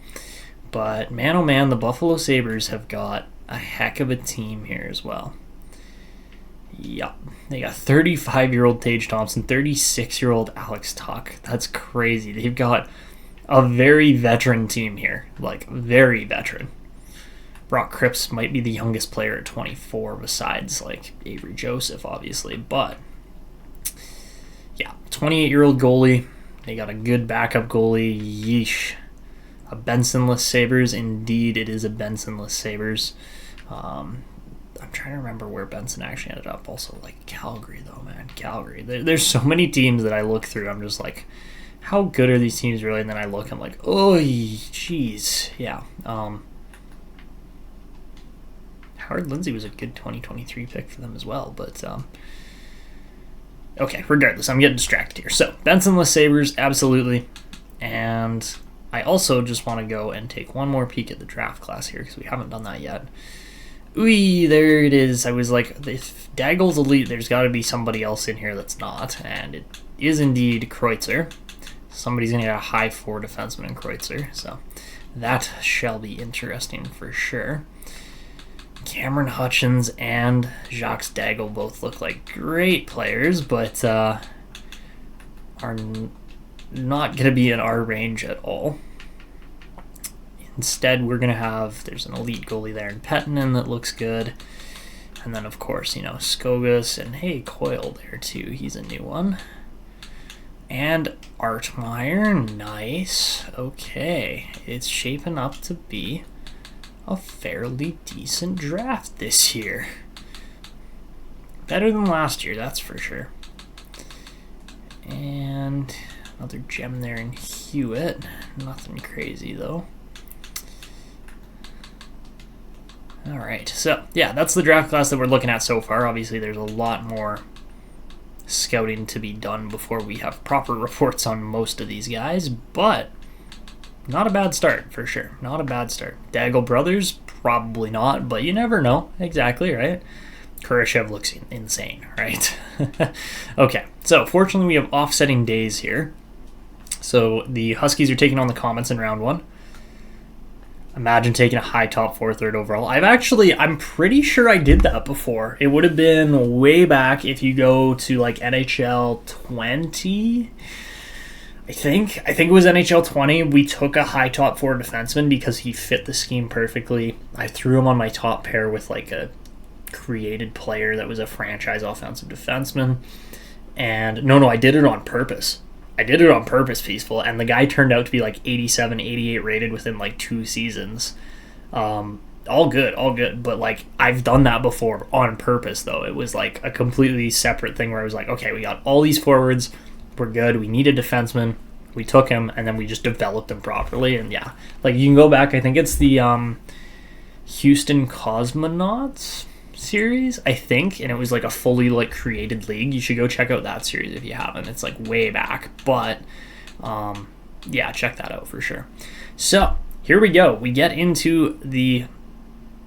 But, man, oh man, the Buffalo Sabres have got a heck of a team here as well. Yup. They got 35-year-old Tage Thompson, 36-year-old Alex Tuch. That's crazy. They've got a very veteran team here. Like, very veteran. Brock Cripps might be the youngest player at 24 besides, like, Avery Joseph, obviously. But, yeah, 28-year-old goalie. They got a good backup goalie. Yeesh. A Bensonless Sabres. Indeed, it is a Bensonless Sabres. I'm trying to remember where Benson actually ended up. Also, like, Calgary, though, man. Calgary. There's so many teams that I look through. I'm just like, how good are these teams really? And then I look, I'm like, oh, jeez. Yeah. Howard Lindsay was a good 2023 pick for them as well. But, okay, regardless, I'm getting distracted here. So, Bensonless Sabres, absolutely. And I also just want to go and take one more peek at the draft class here because we haven't done that yet. Ooh, there it is. I was like, if Daggle's elite, there's got to be somebody else in here that's not. And it is indeed Kreutzer. Somebody's going to get a high 4 defenseman in Kreutzer. So that shall be interesting for sure. Cameron Hutchins and Jacques Daggle both look like great players, but are not going to be in our range at all. Instead, we're going to have, there's an elite goalie there in Pettinen that looks good. And then, of course, you know, Skogas and, hey, Coyle there, too. He's a new one. And Artmeyer, nice. Okay, it's shaping up to be a fairly decent draft this year. Better than last year, that's for sure. And another gem there in Hewitt. Nothing crazy, though. Alright, so, yeah, that's the draft class that we're looking at so far. Obviously, there's a lot more scouting to be done before we have proper reports on most of these guys, but not a bad start, for sure. Not a bad start. Daggle brothers, probably not, but you never know. Exactly, right? Kurashev looks insane, right? Okay, so fortunately we have offsetting days here. So the Huskies are taking on the Comets in round 1. Imagine taking a high top 4 third overall. I'm pretty sure I did that before. It would have been way back if you go to like NHL 20. I think it was NHL 20. We took a high top 4 defenseman because he fit the scheme perfectly. I threw him on my top pair with like a created player that was a franchise offensive defenseman. And no, I did it on purpose. Peaceful, and the guy turned out to be like 87, 88 rated within like 2 seasons. All good, but like I've done that before on purpose though. It was like a completely separate thing where I was like, okay, we got all these forwards, we're good, we need a defenseman, we took him, and then we just developed him properly. And yeah, like you can go back, I think it's the Houston Cosmonauts series, I think, and it was like a fully like created league. You should go check out that series if you haven't. It's like way back, but yeah, check that out for sure. So here we go. We get into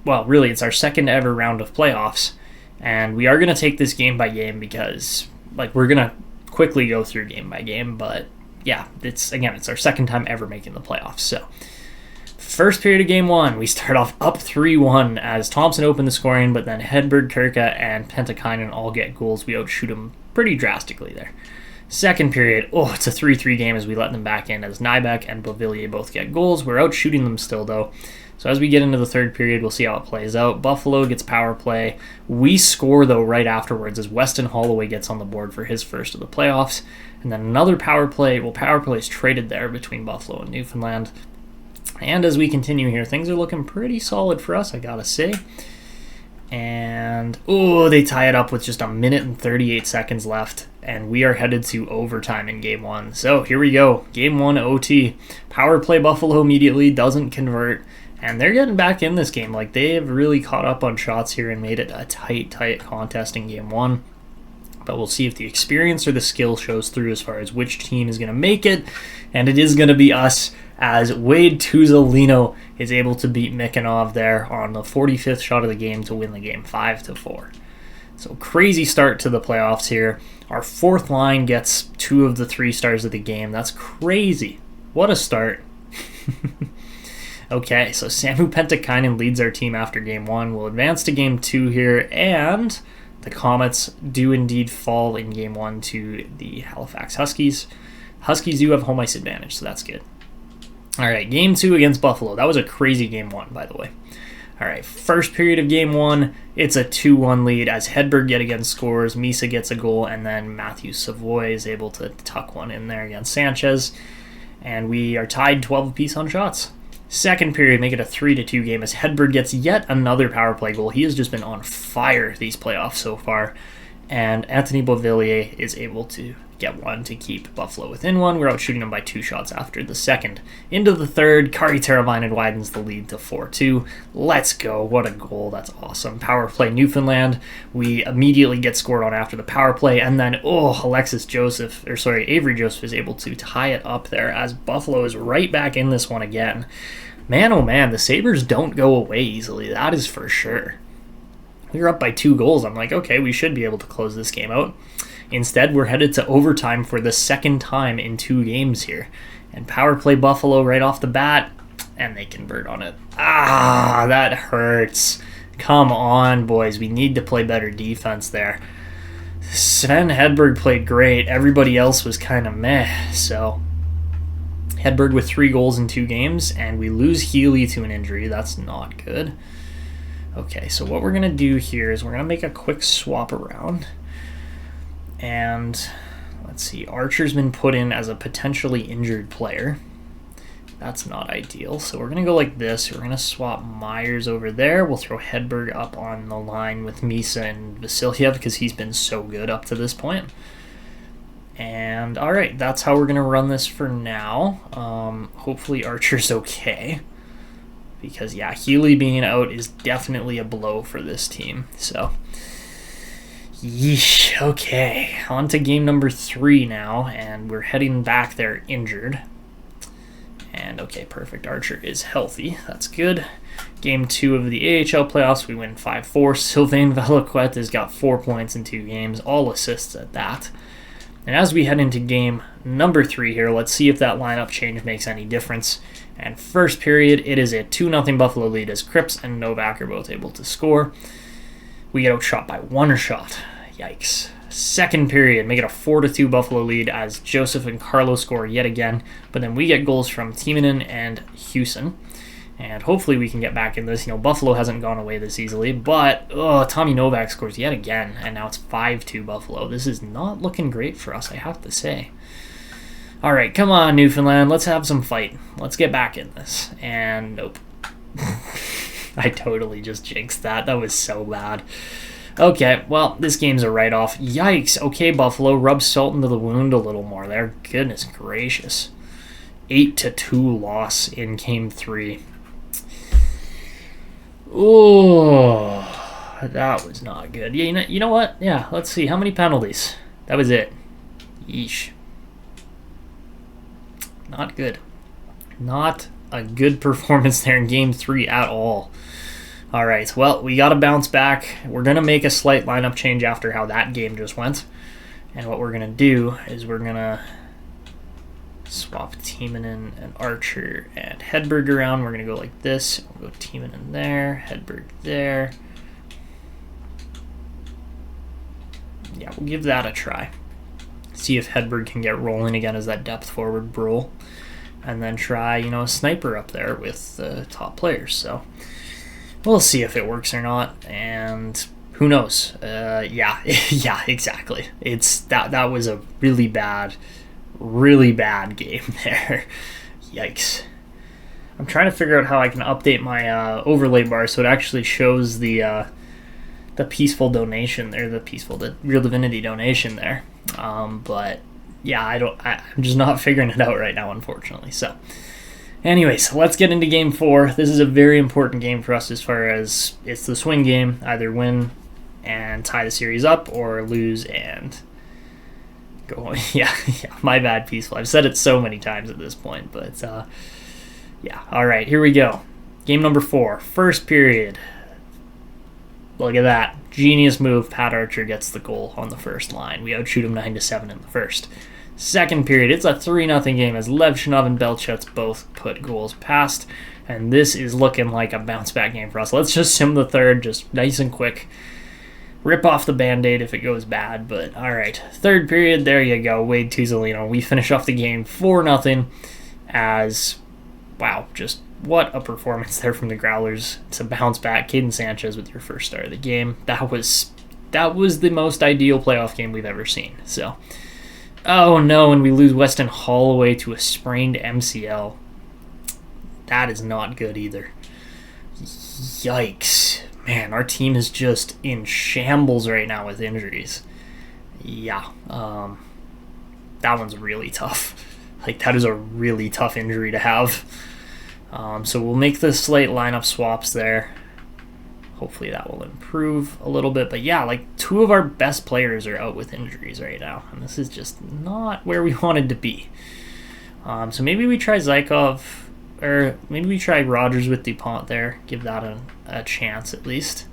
really it's our second ever round of playoffs, and we are going to take this game by game because like we're going to quickly go through game by game, but yeah, it's our second time ever making the playoffs. So first period of game 1, we start off up 3-1 as Thompson opened the scoring, but then Hedberg, Turka, and Pentikainen all get goals. We outshoot them pretty drastically there. Second period, it's a 3-3 game as we let them back in as Nybeck and Beauvillier both get goals. We're outshooting them still, though. So as we get into the third period, we'll see how it plays out. Buffalo gets power play. We score, though, right afterwards as Weston Holloway gets on the board for his first of the playoffs. And then another power play. Well, power play is traded there between Buffalo and Newfoundland. And as we continue here, things are looking pretty solid for us, I gotta say. And, they tie it up with just 1 minute and 38 seconds left. And we are headed to overtime in Game 1. So here we go. Game 1 OT. Power play Buffalo immediately, doesn't convert. And they're getting back in this game. Like, they have really caught up on shots here and made it a tight contest in Game 1. But we'll see if the experience or the skill shows through as far as which team is going to make it. And it is going to be us, as Wade Tuzolino is able to beat Mikanov there on the 45th shot of the game to win the game 5-4. So crazy start to the playoffs here. Our fourth line gets 2 of the 3 stars of the game. That's crazy. What a start. Okay, so Samu Pentikainen leads our team after game 1. We'll advance to game 2 here, and the Comets do indeed fall in game 1 to the Halifax Huskies. Huskies do have home ice advantage, so that's good. All right, game 2 against Buffalo. That was a crazy game 1, by the way. All right, first period of game 1, it's a 2-1 lead as Hedberg yet again scores, Misa gets a goal, and then Matthew Savoy is able to tuck one in there against Sanchez. And we are tied 12 apiece on shots. Second period, make it a 3-2 game as Hedberg gets yet another power play goal. He has just been on fire these playoffs so far. And Anthony Beauvillier is able to get one to keep Buffalo within 1. We're out shooting them by 2 shots after the second. Into the third, Kari Teravainen widens the lead to 4-2. Let's go. What a goal. That's awesome. Power play Newfoundland. We immediately get scored on after the power play. And then, Avery Joseph is able to tie it up there as Buffalo is right back in this one again. Man, oh man, the Sabres don't go away easily. That is for sure. We were up by 2 goals. I'm like, okay, we should be able to close this game out. Instead, we're headed to overtime for the second time in 2 games here. And power play Buffalo right off the bat, and they convert on it. That hurts. Come on, boys. We need to play better defense there. Sven Hedberg played great. Everybody else was kind of meh. So Hedberg with 3 goals in 2 games, and we lose Healy to an injury. That's not good. Okay, so what we're going to do here is we're going to make a quick swap around. And let's see, Archer's been put in as a potentially injured player. That's not ideal. So we're going to go like this. We're going to swap Myers over there. We'll throw Hedberg up on the line with Misa and Vasilyev because he's been so good up to this point. And all right, that's how we're going to run this for now. Hopefully Archer's okay. Because, yeah, Healy being out is definitely a blow for this team. So, yeesh. Okay, on to game number 3 now, and we're heading back there injured. And, okay, perfect. Archer is healthy. That's good. Game 2 of the AHL playoffs, we win 5-4. Sylvain Valaquette has got 4 points in 2 games, all assists at that. And as we head into game number 3 here, let's see if that lineup change makes any difference. And first period, it is a 2-0 Buffalo lead as Cripps and Novak are both able to score. We get outshot by 1 shot. Yikes. Second period, make it a 4-2 Buffalo lead as Joseph and Carlo score yet again. But then we get goals from Timonen and Houston. And hopefully we can get back in this. Buffalo hasn't gone away this easily. But, Tommy Novak scores yet again. And now it's 5-2 Buffalo. This is not looking great for us, I have to say. All right, come on, Newfoundland. Let's have some fight. Let's get back in this. And nope. I totally just jinxed that. That was so bad. Okay, well, this game's a write-off. Yikes. Okay, Buffalo, rub salt into the wound a little more there. Goodness gracious. 8-2 loss in Game 3. Oh, that was not good. Yeah, you know what? Yeah, let's see. How many penalties? That was it. Yeesh. Not good. Not a good performance there in Game 3 at all. All right, well, we got to bounce back. We're going to make a slight lineup change after how that game just went. And what we're going to do is we're going to swap Timonen and Archer and Hedberg around. We're going to go like this. We'll go Timonen there, Hedberg there. Yeah, we'll give that a try. See if Hedberg can get rolling again as that depth forward role. And then try, a sniper up there with the top players. So we'll see if it works or not. And who knows? Yeah, exactly. That was a really bad game there. Yikes. I'm trying to figure out how I can update my overlay bar so it actually shows the peaceful donation there, the Real Divinity donation there. But yeah, I'm just not figuring it out right now, unfortunately. So anyways, let's get into Game 4. This is a very important game for us as far as it's the swing game. Either win and tie the series up or lose and go. Yeah, my bad, Peaceful. I've said it so many times at this point, but yeah. All right, here we go. Game number 4, first period. Look at that. Genius move. Pat Archer gets the goal on the first line. We outshoot him 9-7 in the first. Second period, it's a 3-0 game as Levshunov and Belchetz both put goals past. And this is looking like a bounce-back game for us. Let's just sim the third, just nice and quick. Rip off the Band-Aid if it goes bad, but all right. Third period, there you go. Wade Tuzolino. We finish off the game 4-0 as, wow, just what a performance there from the Growlers. It's a bounce back. Caden Sanchez with your first start of the game. That was the most ideal playoff game we've ever seen. So, oh no, and we lose Weston Holloway to a sprained MCL. That is not good either. Yikes. Man, our team is just in shambles right now with injuries. Yeah, that one's really tough. Like, that is a really tough injury to have. So we'll make the slight lineup swaps there. Hopefully that will improve a little bit. But yeah, like 2 of our best players are out with injuries right now. And this is just not where we wanted to be. So maybe we try Zykov, or maybe we try Rogers with DuPont there. Give that a chance at least.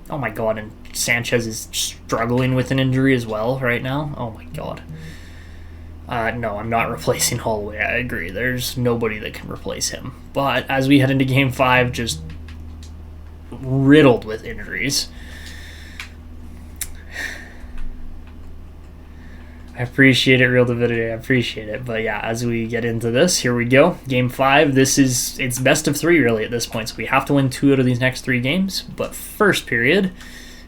Oh my god, and Sanchez is struggling with an injury as well right now. Oh my god. No, I'm not replacing Holloway. I agree. There's nobody that can replace him. But as we head into Game 5, just riddled with injuries. I appreciate it, Real Divinity. I appreciate it. But yeah, as we get into this, here we go. Game 5. It's best of 3 really at this point. So we have to win 2 out of these next 3 games. But first period,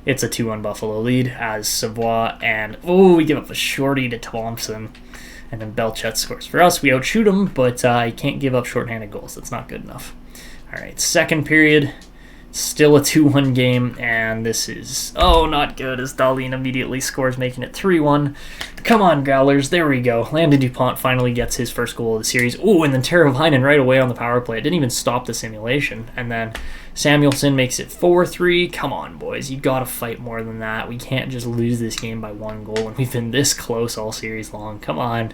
it's a 2-1 Buffalo lead as Savoie and, we give up a shorty to Thompson. And then Belchetz scores for us. We outshoot him, but I can't give up shorthanded goals. That's not good enough. All right, second period, still a 2-1 game, and this is, not good, as Dahlin immediately scores, making it 3-1. Come on, Growlers, there we go. Landon DuPont finally gets his first goal of the series. And then Teravainen right away on the power play. It didn't even stop the simulation. And then Samuelson makes it 4-3. Come on, boys, you got to fight more than that. We can't just lose this game by 1 goal, and we've been this close all series long. Come on,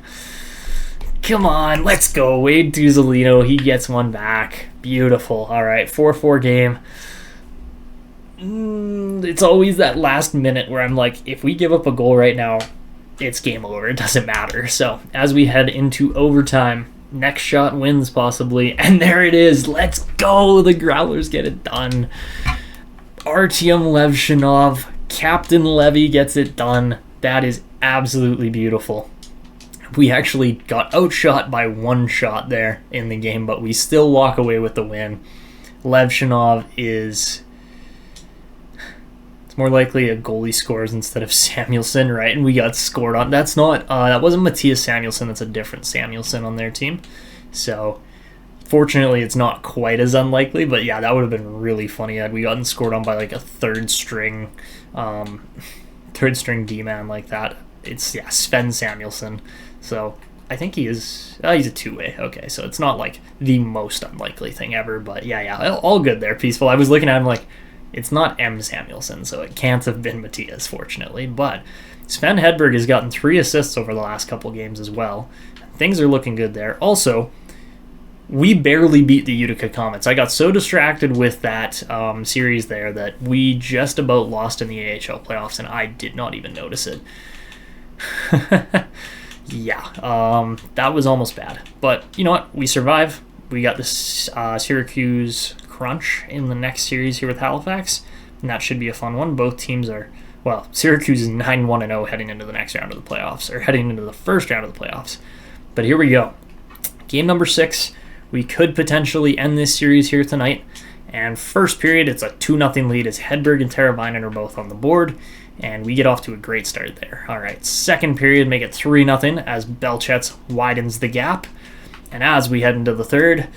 let's go. Wade Tuzolino, he gets one back. Beautiful. All right, 4-4 game. It's always that last minute where I'm like, if we give up a goal right now, it's game over. It doesn't matter. So as we head into overtime, next shot wins possibly. And there it is. Let's go. The Growlers get it done. Artyom Levshunov, Captain Levy gets it done. That is absolutely beautiful. We actually got outshot by one shot there in the game, but we still walk away with the win. Levshunov is... It's more likely a goalie scores instead of Samuelson, right? And we got scored on. That's not... that wasn't Matthias Samuelson. That's a different Samuelson on their team. So, fortunately, it's not quite as unlikely. But yeah, that would have been really funny had we gotten scored on by like a third string D-man like that. It's, yeah, Sven Samuelson. So I think he's a two-way. Okay, so it's not like the most unlikely thing ever, but yeah, all good there, peaceful. I was looking at him like, it's not M. Samuelson, so it can't have been Matthias, fortunately. But Sven Hedberg has gotten 3 assists over the last couple games as well. Things are looking good there. Also, we barely beat the Utica Comets. I got so distracted with that series there that we just about lost in the AHL playoffs, and I did not even notice it. Yeah, that was almost bad. But you know what? We survive. We got this Syracuse crunch in the next series here with Halifax, and that should be a fun one. Both teams are, well, Syracuse is 9-1-0 heading into the next round of the playoffs, or heading into the first round of the playoffs. But here we go. Game number 6. We could potentially end this series here tonight. And first period, it's a 2-0 lead as Hedberg and Teravainen are both on the board. And we get off to a great start there. All right, second period, make it 3-0 as Belchetz widens the gap. And as we head into the third,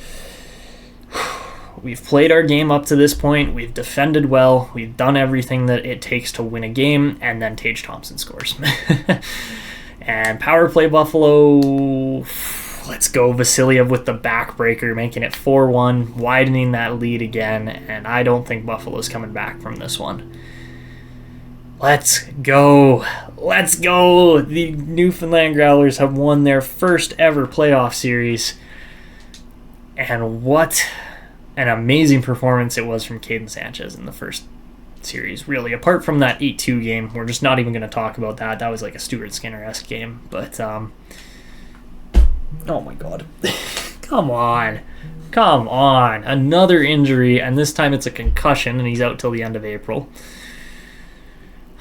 we've played our game up to this point. We've defended well. We've done everything that it takes to win a game. And then Tage Thompson scores. And power play Buffalo, let's go. Vasiliev with the backbreaker, making it 4-1, widening that lead again. And I don't think Buffalo's coming back from this one. Let's go. Let's go. The Newfoundland Growlers have won their first ever playoff series. And what an amazing performance it was from Caden Sanchez in the first series. Really, apart from that 8-2 game, we're just not even going to talk about that. That was like a Stuart Skinner-esque game. But, oh my God. Come on. Come on. Another injury, and this time it's a concussion, and he's out till the end of April.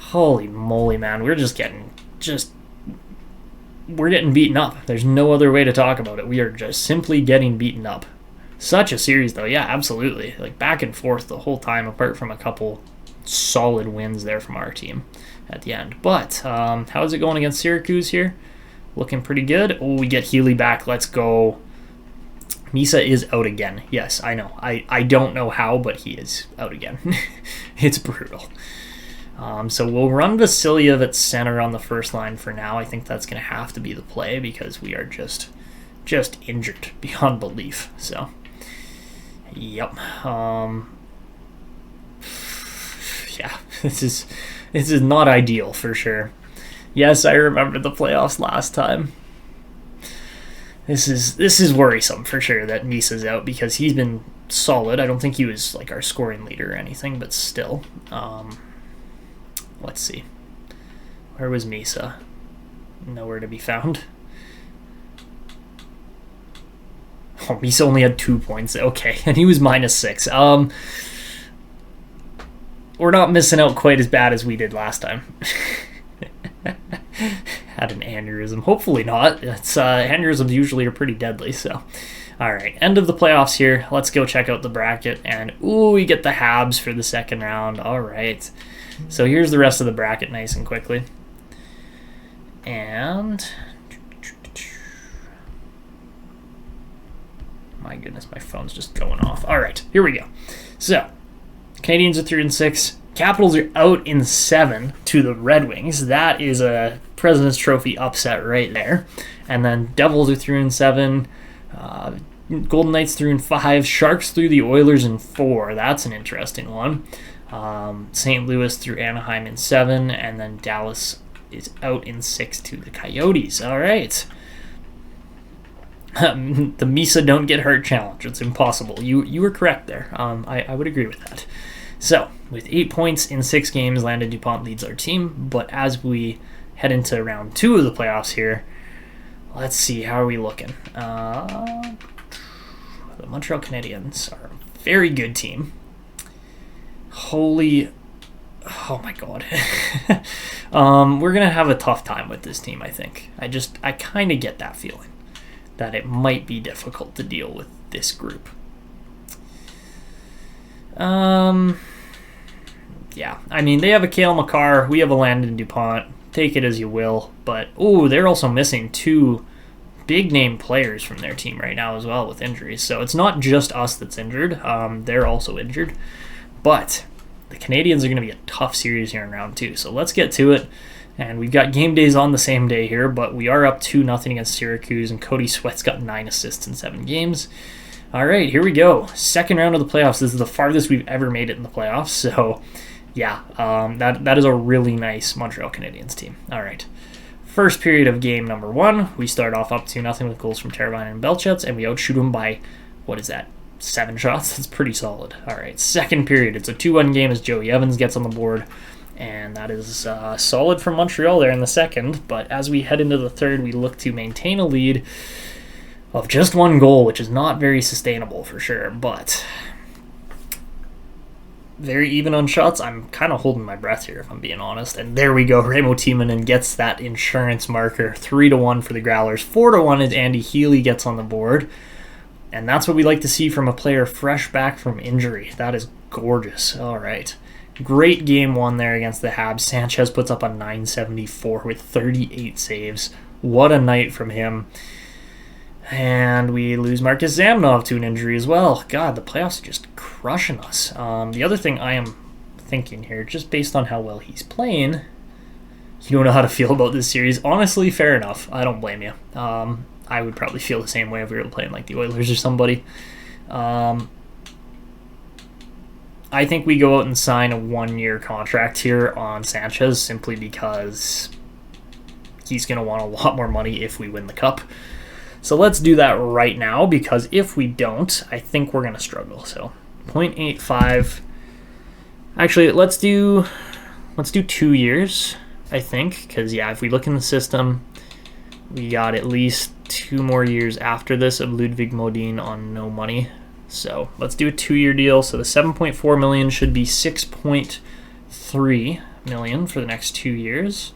Holy moly, man. We're getting beaten up. There's no other way to talk about it. We are just simply getting beaten up. Such a series, though. Yeah, absolutely. Like, back and forth the whole time, apart from a couple solid wins there from our team at the end. But, how's it going against Syracuse here? Looking pretty good. Oh, we get Healy back. Let's go. Misa is out again. Yes, I know. I don't know how, but he is out again. It's brutal. So we'll run Vasiliev at center on the first line for now. I think that's going to have to be the play because we are just injured beyond belief. So, yep. Yeah, this is not ideal for sure. Yes, I remember the playoffs last time. This is worrisome for sure that Misa's out because he's been solid. I don't think he was like our scoring leader or anything, but still. Let's see. Where was Misa? Nowhere to be found. Oh, Misa only had 2 points. Okay, and he was -6. We're not missing out quite as bad as we did last time. Had an aneurysm. Hopefully not. It's aneurysms usually are pretty deadly, so. Alright, end of the playoffs here. Let's go check out the bracket. And, ooh, we get the Habs for the second round. Alright. So here's the rest of the bracket nice and quickly. And... my goodness, my phone's just going off. Alright, here we go. So, Canadians are 3-6. Capitals are out in 7 to the Red Wings. That is a President's Trophy upset right there. And then Devils are 3-7. Golden Knights 3-5. Sharks through the Oilers in 4. That's an interesting one. St. Louis through Anaheim in 7. And then Dallas is out in 6 to the Coyotes. All right. The Misa don't get hurt challenge. It's impossible. You were correct there. I would agree with that. So, with 8 points in 6 games, Landon DuPont leads our team. But as we head into round 2 of the playoffs here, Let's see, how are we looking? The Montreal Canadiens are a very good team. Oh my god. We're going to have a tough time with this team, I think. I kind of get that feeling that it might be difficult to deal with this group. Yeah, I mean, they have a Cale Makar, we have a Landon DuPont. Take it as you will, but they're also missing 2 big-name players from their team right now as well with injuries. So it's not just us that's injured. They're also injured. But the Canadiens are going to be a tough series here in round 2. So let's get to it. And we've got game days on the same day here, but we are up 2-0 against Syracuse, and Cody Sweat's got 9 assists in 7 games. All right, here we go. Second round of the playoffs. This is the farthest we've ever made it in the playoffs. So, yeah, that is a really nice Montreal Canadiens team. All right. First period of game number 1, we start off up 2-0 with goals from Teravainen and Belchetz, and we outshoot them by, 7 shots? That's pretty solid. All right, second period. It's a 2-1 game as Joey Evans gets on the board, and that is solid from Montreal there in the second. But as we head into the third, we look to maintain a lead of just 1 goal, which is not very sustainable for sure, but very even on shots. I'm kind of holding my breath here, if I'm being honest. And there we go. Raimo Timonen gets that insurance marker. 3-1 for the Growlers. 4-1 as Andy Healy gets on the board. And that's what we like to see from a player fresh back from injury. That is gorgeous. All right. Great game 1 there against the Habs. Sanchez puts up a .974 with 38 saves. What a night from him. And we lose Marcus Zamnov to an injury as well. God, the playoffs are just crushing us. The other thing I am thinking here, just based on how well he's playing, you don't know how to feel about this series. Honestly, fair enough. I don't blame you. I would probably feel the same way if we were playing like the Oilers or somebody. I think we go out and sign a 1-year contract here on Sanchez simply because he's going to want a lot more money if we win the Cup. So let's do that right now, because if we don't, I think we're going to struggle. So 0.85. Actually, let's do 2 years, I think, because, yeah, if we look in the system, we got at least 2 more years after this of Ludwig Modin on no money. So let's do a 2-year deal. So the $7.4 million should be $6.3 million for the next 2 years.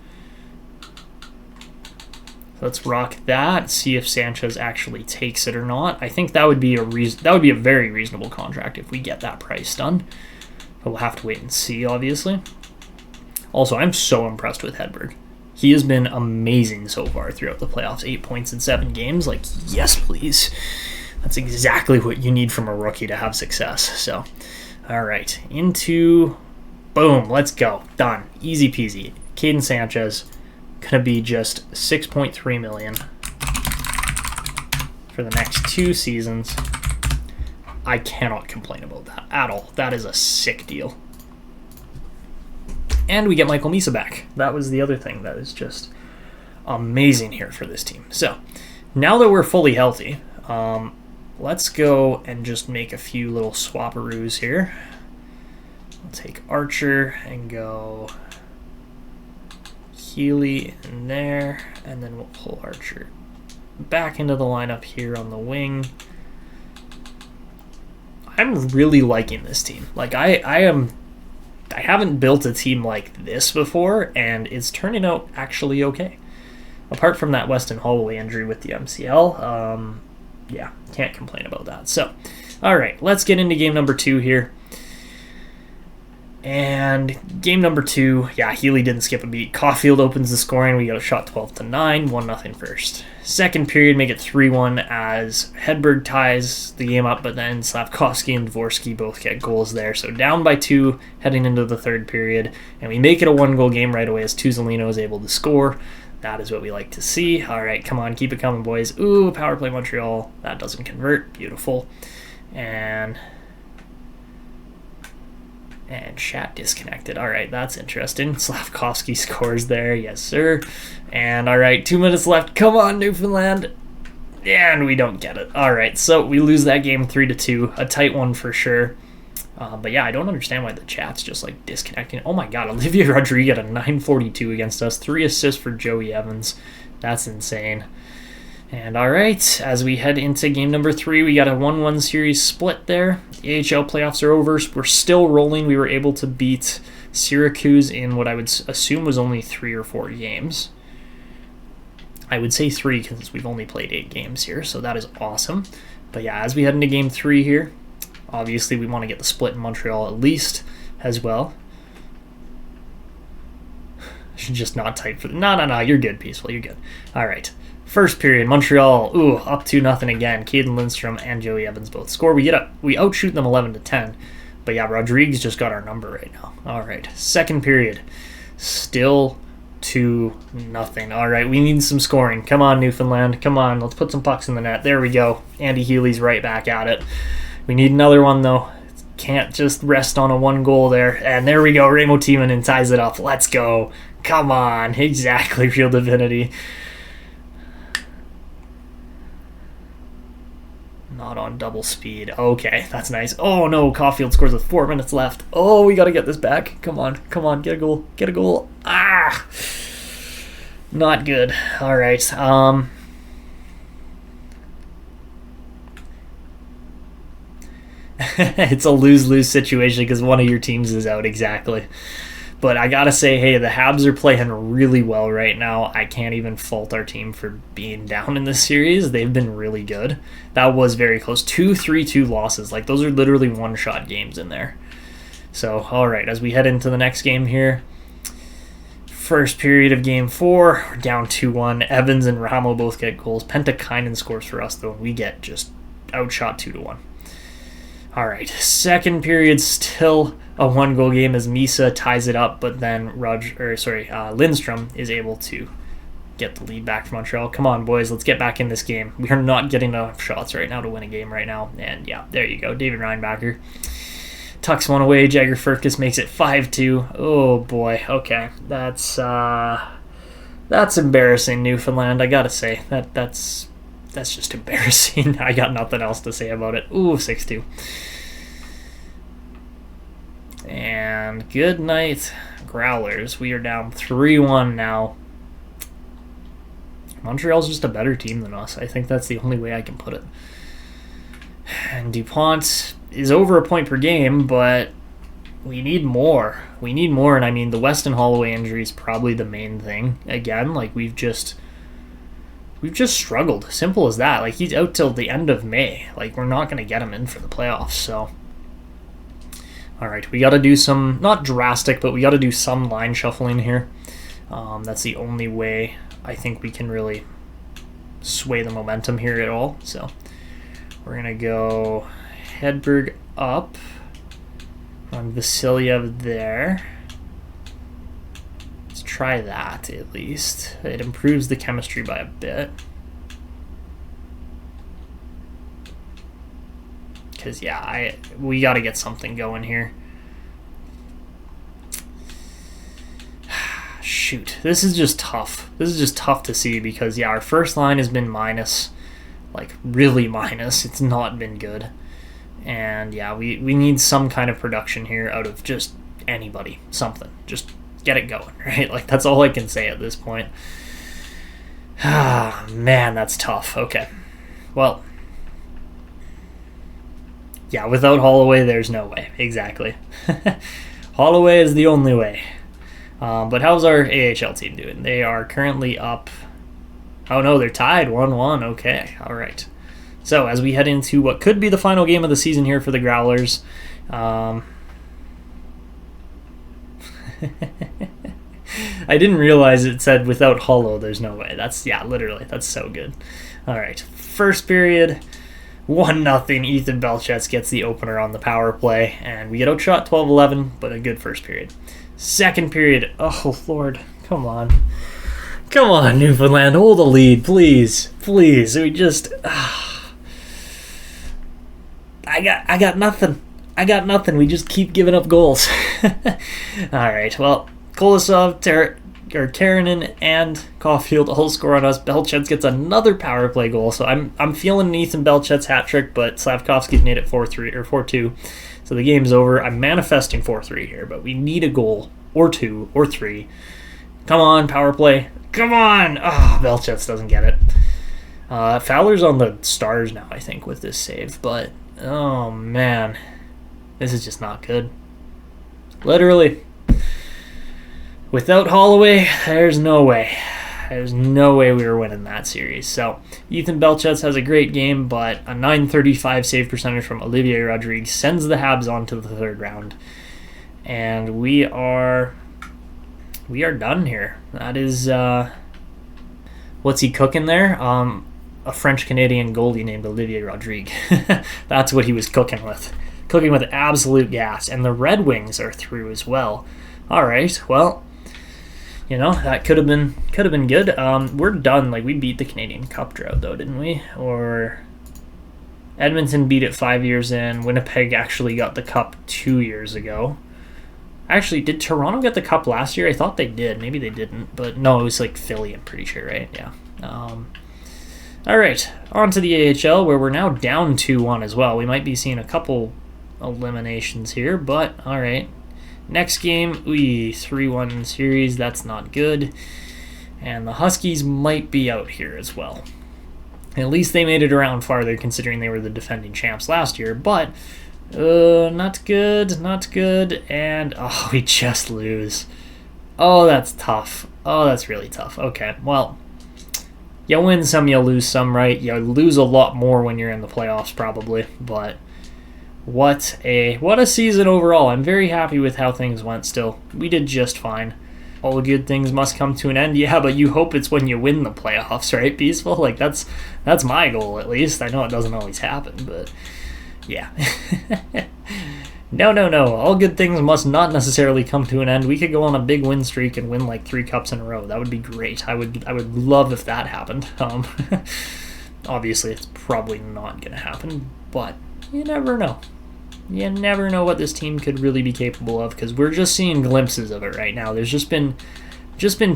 Let's rock that. See if Sanchez actually takes it or not. I think that would be a very reasonable contract if we get that price done. But we'll have to wait and see, obviously. Also, I'm so impressed with Hedberg. He has been amazing so far throughout the playoffs. 8 points in 7 games. Like, yes, please. That's exactly what you need from a rookie to have success. So, all right. Boom. Let's go. Done. Easy peasy. Caden Sanchez. Going to be just $6.3 million for the next 2 seasons. I cannot complain about that at all. That is a sick deal. And we get Michael Misa back. That was the other thing that is just amazing here for this team. So now that we're fully healthy, let's go and just make a few little swapperoos here. I'll take Archer and go Healy in there, and then we'll pull Archer back into the lineup here on the wing. I'm really liking this team. Like, I haven't built a team like this before, and it's turning out actually okay. Apart from that Weston Holloway injury with the MCL, yeah, can't complain about that. So, all right, let's get into game number 2 here. And game number 2, yeah, Healy didn't skip a beat. Caulfield opens the scoring. We got a shot 12-9, 1-0 first. Second period, make it 3-1 as Hedberg ties the game up, but then Slavkovsky and Dvorsky both get goals there. So down by 2 heading into the third period, and we make it a 1-goal game right away as Tuzolino is able to score. That is what we like to see. All right, come on, keep it coming, boys. Ooh, power play Montreal. That doesn't convert. Beautiful. And chat disconnected. All right, that's interesting. Slavkovsky scores there. Yes, sir. And all right, 2 minutes left. Come on, Newfoundland. And we don't get it. All right, so we lose that game 3-2. A tight one for sure. But yeah, I don't understand why the chat's just like disconnecting. Oh my God, Olivier Rodriguez at a 942 against us. 3 assists for Joey Evans. That's insane. And all right, as we head into game number 3, we got a 1-1 series split there. The AHL playoffs are over. We're still rolling. We were able to beat Syracuse in what I would assume was only 3 or 4 games. I would say 3 because we've only played 8 games here, so that is awesome. But yeah, as we head into game 3 here, obviously we want to get the split in Montreal at least as well. I should just not type for the... No, you're good, Peaceful, you're good. All right. First period, Montreal, up 2-0 again. Caden Lindstrom and Joey Evans both score. We outshoot them 11-10. But yeah, Rodriguez just got our number right now. All right, second period, still 2-0. All right, we need some scoring. Come on, Newfoundland. Come on, let's put some pucks in the net. There we go. Andy Healy's right back at it. We need another one, though. Can't just rest on a 1 goal there. And there we go. Raimo Timonen ties it up. Let's go. Come on. Exactly, Real Divinity. Not on double speed. Okay, that's nice. Oh no, Caulfield scores with 4 minutes left. Oh, we got to get this back. Come on, get a goal. Get a goal. Ah! Not good. All right. It's a lose-lose situation because one of your teams is out, exactly. But I gotta say, hey, the Habs are playing really well right now. I can't even fault our team for being down in this series. They've been really good. That was very close. 2 3-2 losses. Like, those are literally one-shot games in there. So, all right, as we head into the next game here, first period of game 4, we're down 2-1. Evans and Ramo both get goals. Pentakainen scores for us, though, and we get just outshot 2-1. All right, second period, still a 1-goal game as Misa ties it up, but then Lindstrom is able to get the lead back from Montreal. Come on, boys, let's get back in this game. We are not getting enough shots right now to win a game right now. And yeah, there you go, David Reinbacher tucks one away. Jagger Furcus makes it 5-2. Oh boy, okay, that's embarrassing, Newfoundland. I gotta say that's just embarrassing. I got nothing else to say about it. Ooh, 6-2. And good night, Growlers. We are down 3-1 now. Montreal's just a better team than us. I think that's the only way I can put it. And DuPont is over a point per game, but we need more. We need more, and I mean, the Weston Holloway injury is probably the main thing. Again, like, we've just struggled. Simple as that. Like, he's out till the end of May. Like, we're not going to get him in for the playoffs, so... All right, we got to do some, not drastic, but we got to do some line shuffling here. That's the only way I think we can really sway the momentum here at all. So we're going to go Hedberg up on Vasilyev there. Let's try that at least. It improves the chemistry by a bit. Because, yeah, we got to get something going here. Shoot, this is just tough. This is just tough to see because, yeah, our first line has been minus, like, really minus. It's not been good. And, yeah, we need some kind of production here out of just anybody. Something. Just get it going, right? Like, that's all I can say at this point. Ah, man, that's tough. Okay. Well... Yeah, without Holloway, there's no way. Exactly. Holloway is the only way. But how's our AHL team doing? They are currently up... Oh, no, they're tied 1-1. Okay, all right. So, as we head into what could be the final game of the season here for the Growlers... I didn't realize it said without Hollow, there's no way. That's, yeah, literally. That's so good. All right, first period... 1-0, Ethan Belchetz gets the opener on the power play, and we get outshot 12-11, but a good first period. Second period, oh Lord, come on. Come on, Newfoundland, hold the lead, please. Please, we just... I got nothing. I got nothing, we just keep giving up goals. Alright, well, Kolosov, Karenin and Caulfield all score on us. Belchetz gets another power play goal, so I'm feeling an Ethan Belchetz hat trick, but Slavkovsky's made it 4-3 or 4-2, so the game's over. I'm manifesting 4-3 here, but we need a goal or 2 or 3. Come on, power play. Come on! Oh, Belchetz doesn't get it. Fowler's on the Stars now, I think, with this save. But, oh, man. This is just not good. Literally. Without Holloway, there's no way. There's no way we were winning that series. So, Ethan Belchetz has a great game, but a .935 save percentage from Olivier Rodrigue sends the Habs on to the third round. And we are done here. That is, what's he cooking there? A French-Canadian goalie named Olivier Rodrigue. That's what he was cooking with. Cooking with absolute gas. And the Red Wings are through as well. All right, well, that could have been good. We're done. Like, we beat the Canadian Cup drought, though, didn't we? Or Edmonton beat it 5 years in. Winnipeg actually got the Cup 2 years ago. Actually, did Toronto get the Cup last year? I thought they did. Maybe they didn't. But no, it was like Philly, I'm pretty sure, right? Yeah. All right, on to the AHL, where we're now down 2-1 as well. We might be seeing a couple eliminations here, but all right. Next game, 3-1 series. That's not good. And the Huskies might be out here as well. At least they made it around farther, considering they were the defending champs last year. But not good, not good. And, we just lose. Oh, that's tough. Oh, that's really tough. Okay, well, you win some, you lose some, right? You lose a lot more when you're in the playoffs, probably. But what a season overall. I'm very happy with how things went still. We did just fine. All good things must come to an end. Yeah, but you hope it's when you win the playoffs, right, Peaceful? Like, that's my goal, at least. I know it doesn't always happen, but yeah. No. All good things must not necessarily come to an end. We could go on a big win streak and win like 3 cups in a row. That would be great. I would love if that happened. Obviously, it's probably not going to happen, but you never know. You never know what this team could really be capable of, because we're just seeing glimpses of it right now. There's just been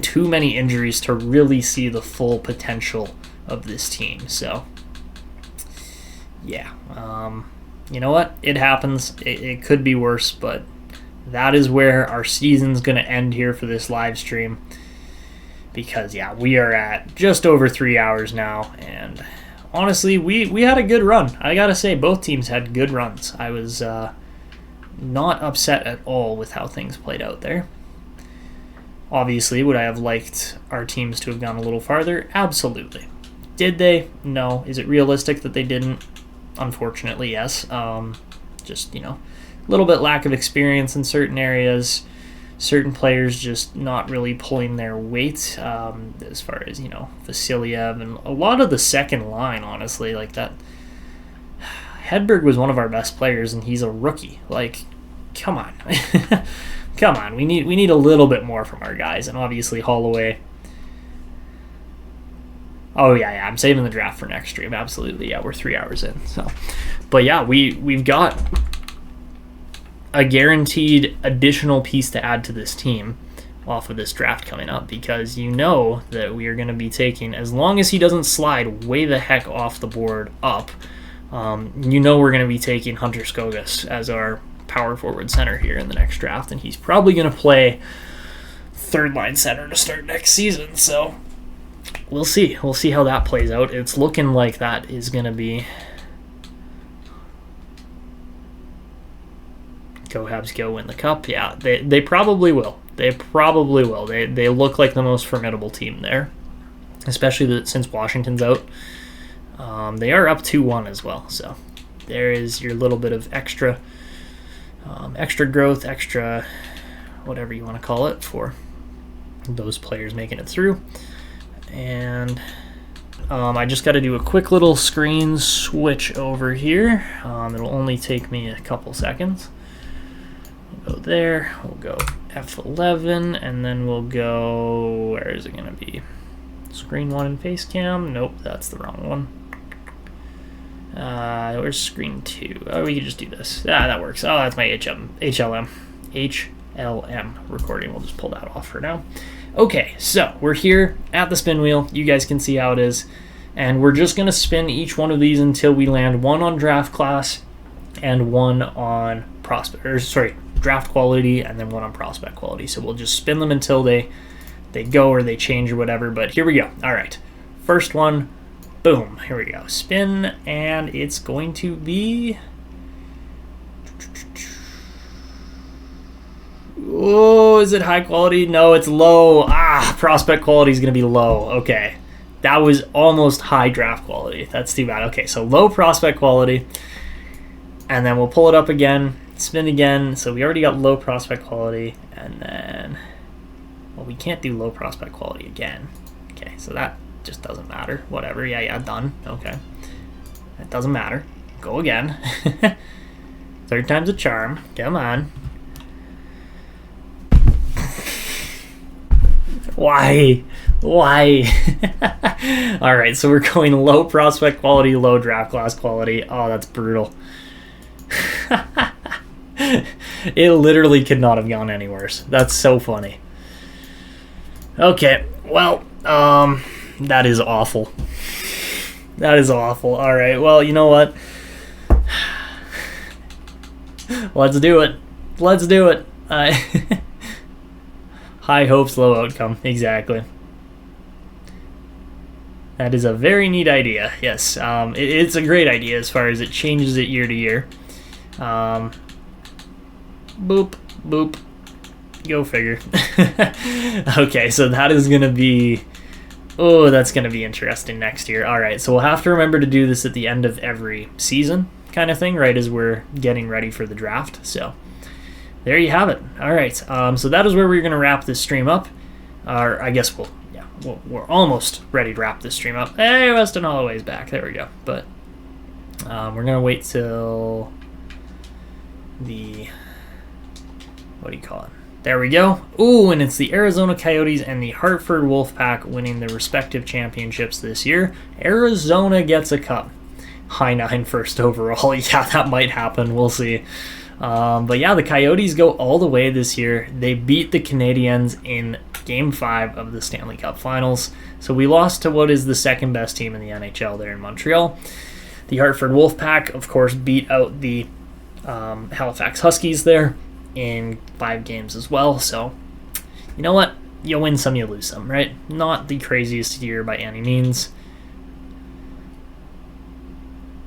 too many injuries to really see the full potential of this team. So, yeah. You know what? It happens. It could be worse, but that is where our season's going to end here for this live stream. Because, yeah, we are at just over 3 hours now, and honestly, we had a good run. I gotta say, both teams had good runs. I was not upset at all with how things played out there. Obviously, would I have liked our teams to have gone a little farther? Absolutely. Did they? No. Is it realistic that they didn't? Unfortunately, yes. Just, a little bit lack of experience in certain areas. Certain players just not really pulling their weight as far as, Vasiliev and a lot of the second line, honestly. Like that, Hedberg was one of our best players, and he's a rookie. Like, come on. Come on. We need a little bit more from our guys, and obviously Holloway. Oh, yeah, I'm saving the draft for next stream. Absolutely, yeah, we're 3 hours in. So, but yeah, we've got a guaranteed additional piece to add to this team off of this draft coming up, because that we are going to be taking, as long as he doesn't slide way the heck off the board up, we're going to be taking Hunter Skogas as our power forward center here in the next draft, and he's probably going to play third line center to start next season. So we'll see how that plays out. It's looking like that is going to be go Habs, go win the cup. Yeah, they probably will. They look like the most formidable team there, especially since Washington's out. They are up 2-1 as well, so there is your little bit of extra growth, extra whatever you want to call it, for those players making it through. And I just got to do a quick little screen switch over here. It'll only take me a couple seconds. We'll go there, we'll go F11, and then we'll go, where is it going to be? Screen 1 and face cam? Nope, that's the wrong one. Where's screen 2? Oh, we can just do this. That works. Oh, that's my HLM recording. We'll just pull that off for now. Okay, so we're here at the spin wheel. You guys can see how it is. And we're just going to spin each one of these until we land one on draft class and one on draft quality, and then one on prospect quality. So we'll just spin them until they go or they change or whatever. But here we go. All right. First one, Boom. Here we go. Spin, and it's going to be... Oh, is it high quality? No, it's low. Prospect quality is going to be low. Okay. That was almost high draft quality. That's too bad. Okay, so low prospect quality. And then we'll pull it up again, spin again. So we already got low prospect quality. And then, well, we can't do low prospect quality again. Okay, so that just doesn't matter. Whatever. Yeah, done. Okay. That doesn't matter. Go again. Third time's a charm. Come on. Why? All right, so we're going low prospect quality, low draft class quality. Oh, that's brutal. It literally could not have gone any worse. That's so funny. Okay, well, that is awful. That is awful. All right, well, you know what? Let's do it. Let's do it. High hopes, low outcome. Exactly. That is a very neat idea. Yes, it's a great idea as far as it changes it year to year. Boop, boop. Go figure. Okay, so that is going to be... Oh, that's going to be interesting next year. All right, so we'll have to remember to do this at the end of every season kind of thing, right, as we're getting ready for the draft. So there you have it. All right, so that is where we're going to wrap this stream up. Or I guess we're almost ready to wrap this stream up. Hey, Weston Holloway's back. There we go. But we're going to wait till the... What do you call it? There we go. Ooh, and it's the Arizona Coyotes and the Hartford Wolfpack winning their respective championships this year. Arizona gets a cup. High 9 first overall. Yeah, that might happen. We'll see. But yeah, the Coyotes go all the way this year. They beat the Canadiens in Game 5 of the Stanley Cup Finals. So we lost to what is the second best team in the NHL there in Montreal. The Hartford Wolfpack, of course, beat out the Halifax Huskies there in 5 games as well. So, you know what? You win some, you lose some, right? Not the craziest year by any means.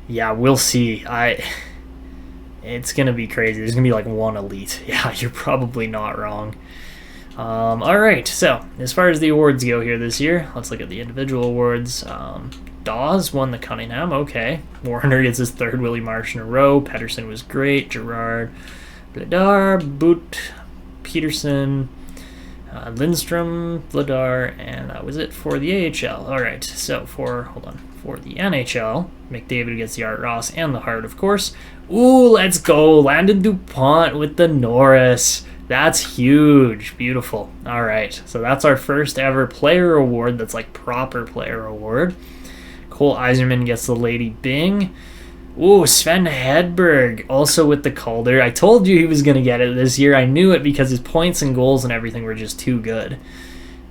Yeah, we'll see. It's going to be crazy. There's going to be like one elite. Yeah, you're probably not wrong. All right, so as far as the awards go here this year, let's look at the individual awards. Dawes won the Cunningham. Okay. Warner gets his 3rd Willie Marsh in a row. Pettersson was great. Gerard, Vladar, Boot, Peterson, Lindstrom, Vladar, and that was it for the AHL. All right, so for the NHL, McDavid gets the Art Ross and the Hart, of course. Ooh, let's go. Landon DuPont with the Norris. That's huge. Beautiful. All right, so that's our first ever player award that's like proper player award. Cole Eiserman gets the Lady Byng. Ooh, Sven Hedberg also with the Calder. I told you he was going to get it this year. I knew it because his points and goals and everything were just too good.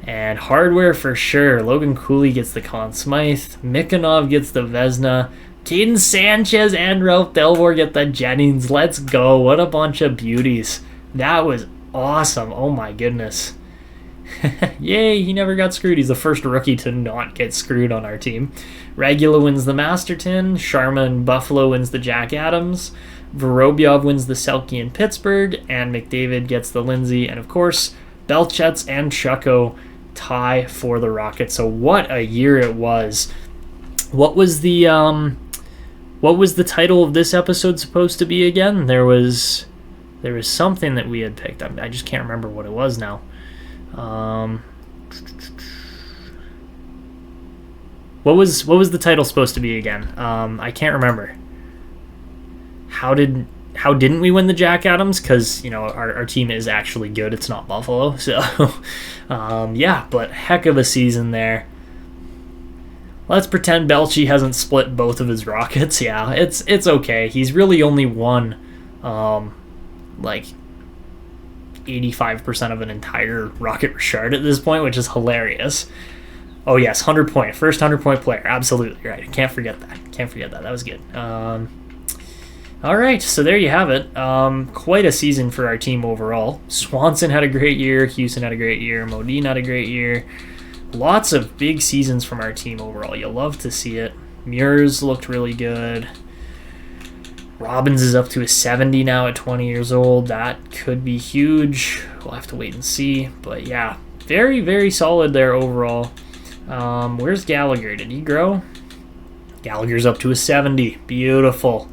And hardware for sure. Logan Cooley gets the Conn Smythe. Mikanov gets the Vezina. Caden Sanchez and Ralph Delvor get the Jennings. Let's go. What a bunch of beauties. That was awesome. Oh my goodness. Yay, he never got screwed. He's the first rookie to not get screwed on our team. Regula wins the Masterton. Sharma and Buffalo wins the Jack Adams. Vorobyov wins the Selke in Pittsburgh. And McDavid gets the Lindsay. And of course, Belchetz and Chucko tie for the Rockets. So what a year it was. What was the title of this episode supposed to be again? There was something that we had picked. I just can't remember what it was now. What was the title supposed to be again? I can't remember. How didn't we win the Jack Adams? Because our team is actually good. It's not Buffalo. So yeah, but heck of a season there. Let's pretend Belchy hasn't split both of his Rockets. Yeah, it's okay. He's really only won like 85% of an entire Rocket Richard at this point, which is hilarious. Oh yes, 100-point. First 100-point player. Absolutely right. Can't forget that. That was good. All right, so there you have it. Quite a season for our team overall. Swanson had a great year. Houston had a great year. Modine had a great year. lots of big seasons from our team overall. You'll love to see it. Muir's looked really good. Robbins is up to a 70 now at 20 years old. That could be huge. We'll have to wait and see. But yeah, very, very solid there overall. Where's Gallagher? Did he grow? Gallagher's up to a 70. Beautiful.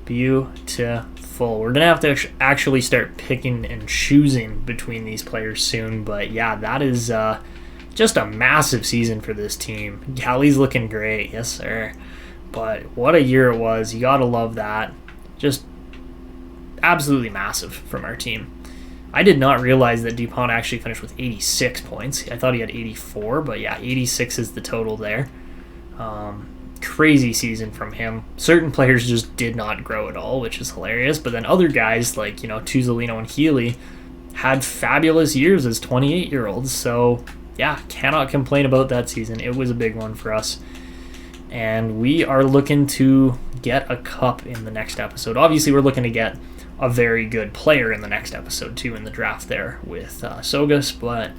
Beautiful. We're going to have to actually start picking and choosing between these players soon. But yeah, that is just a massive season for this team. Galley's looking great. Yes, sir. But what a year it was. You got to love that. Just absolutely massive from our team. I did not realize that DuPont actually finished with 86 points. I thought he had 84, but yeah, 86 is the total there. Crazy season from him. Certain players just did not grow at all, which is hilarious. But then other guys like, Tuzolino and Healy had fabulous years as 28-year-olds. So yeah, cannot complain about that season. It was a big one for us. And we are looking to get a cup in the next episode. Obviously, we're looking to get a very good player in the next episode, too, in the draft there with Sogas. But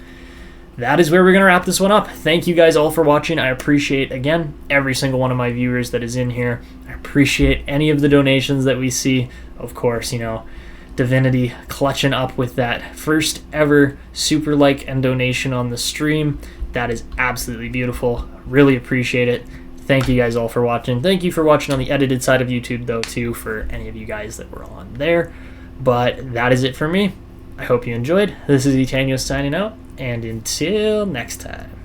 that is where we're going to wrap this one up. Thank you guys all for watching. I appreciate, again, every single one of my viewers that is in here. I appreciate any of the donations that we see. Of course, Divinity clutching up with that first ever super like and donation on the stream. That is absolutely beautiful. Really appreciate it. Thank you guys all for watching. Thank you for watching on the edited side of YouTube, though, too, for any of you guys that were on there. But that is it for me. I hope you enjoyed. This is Itanio signing out, and until next time.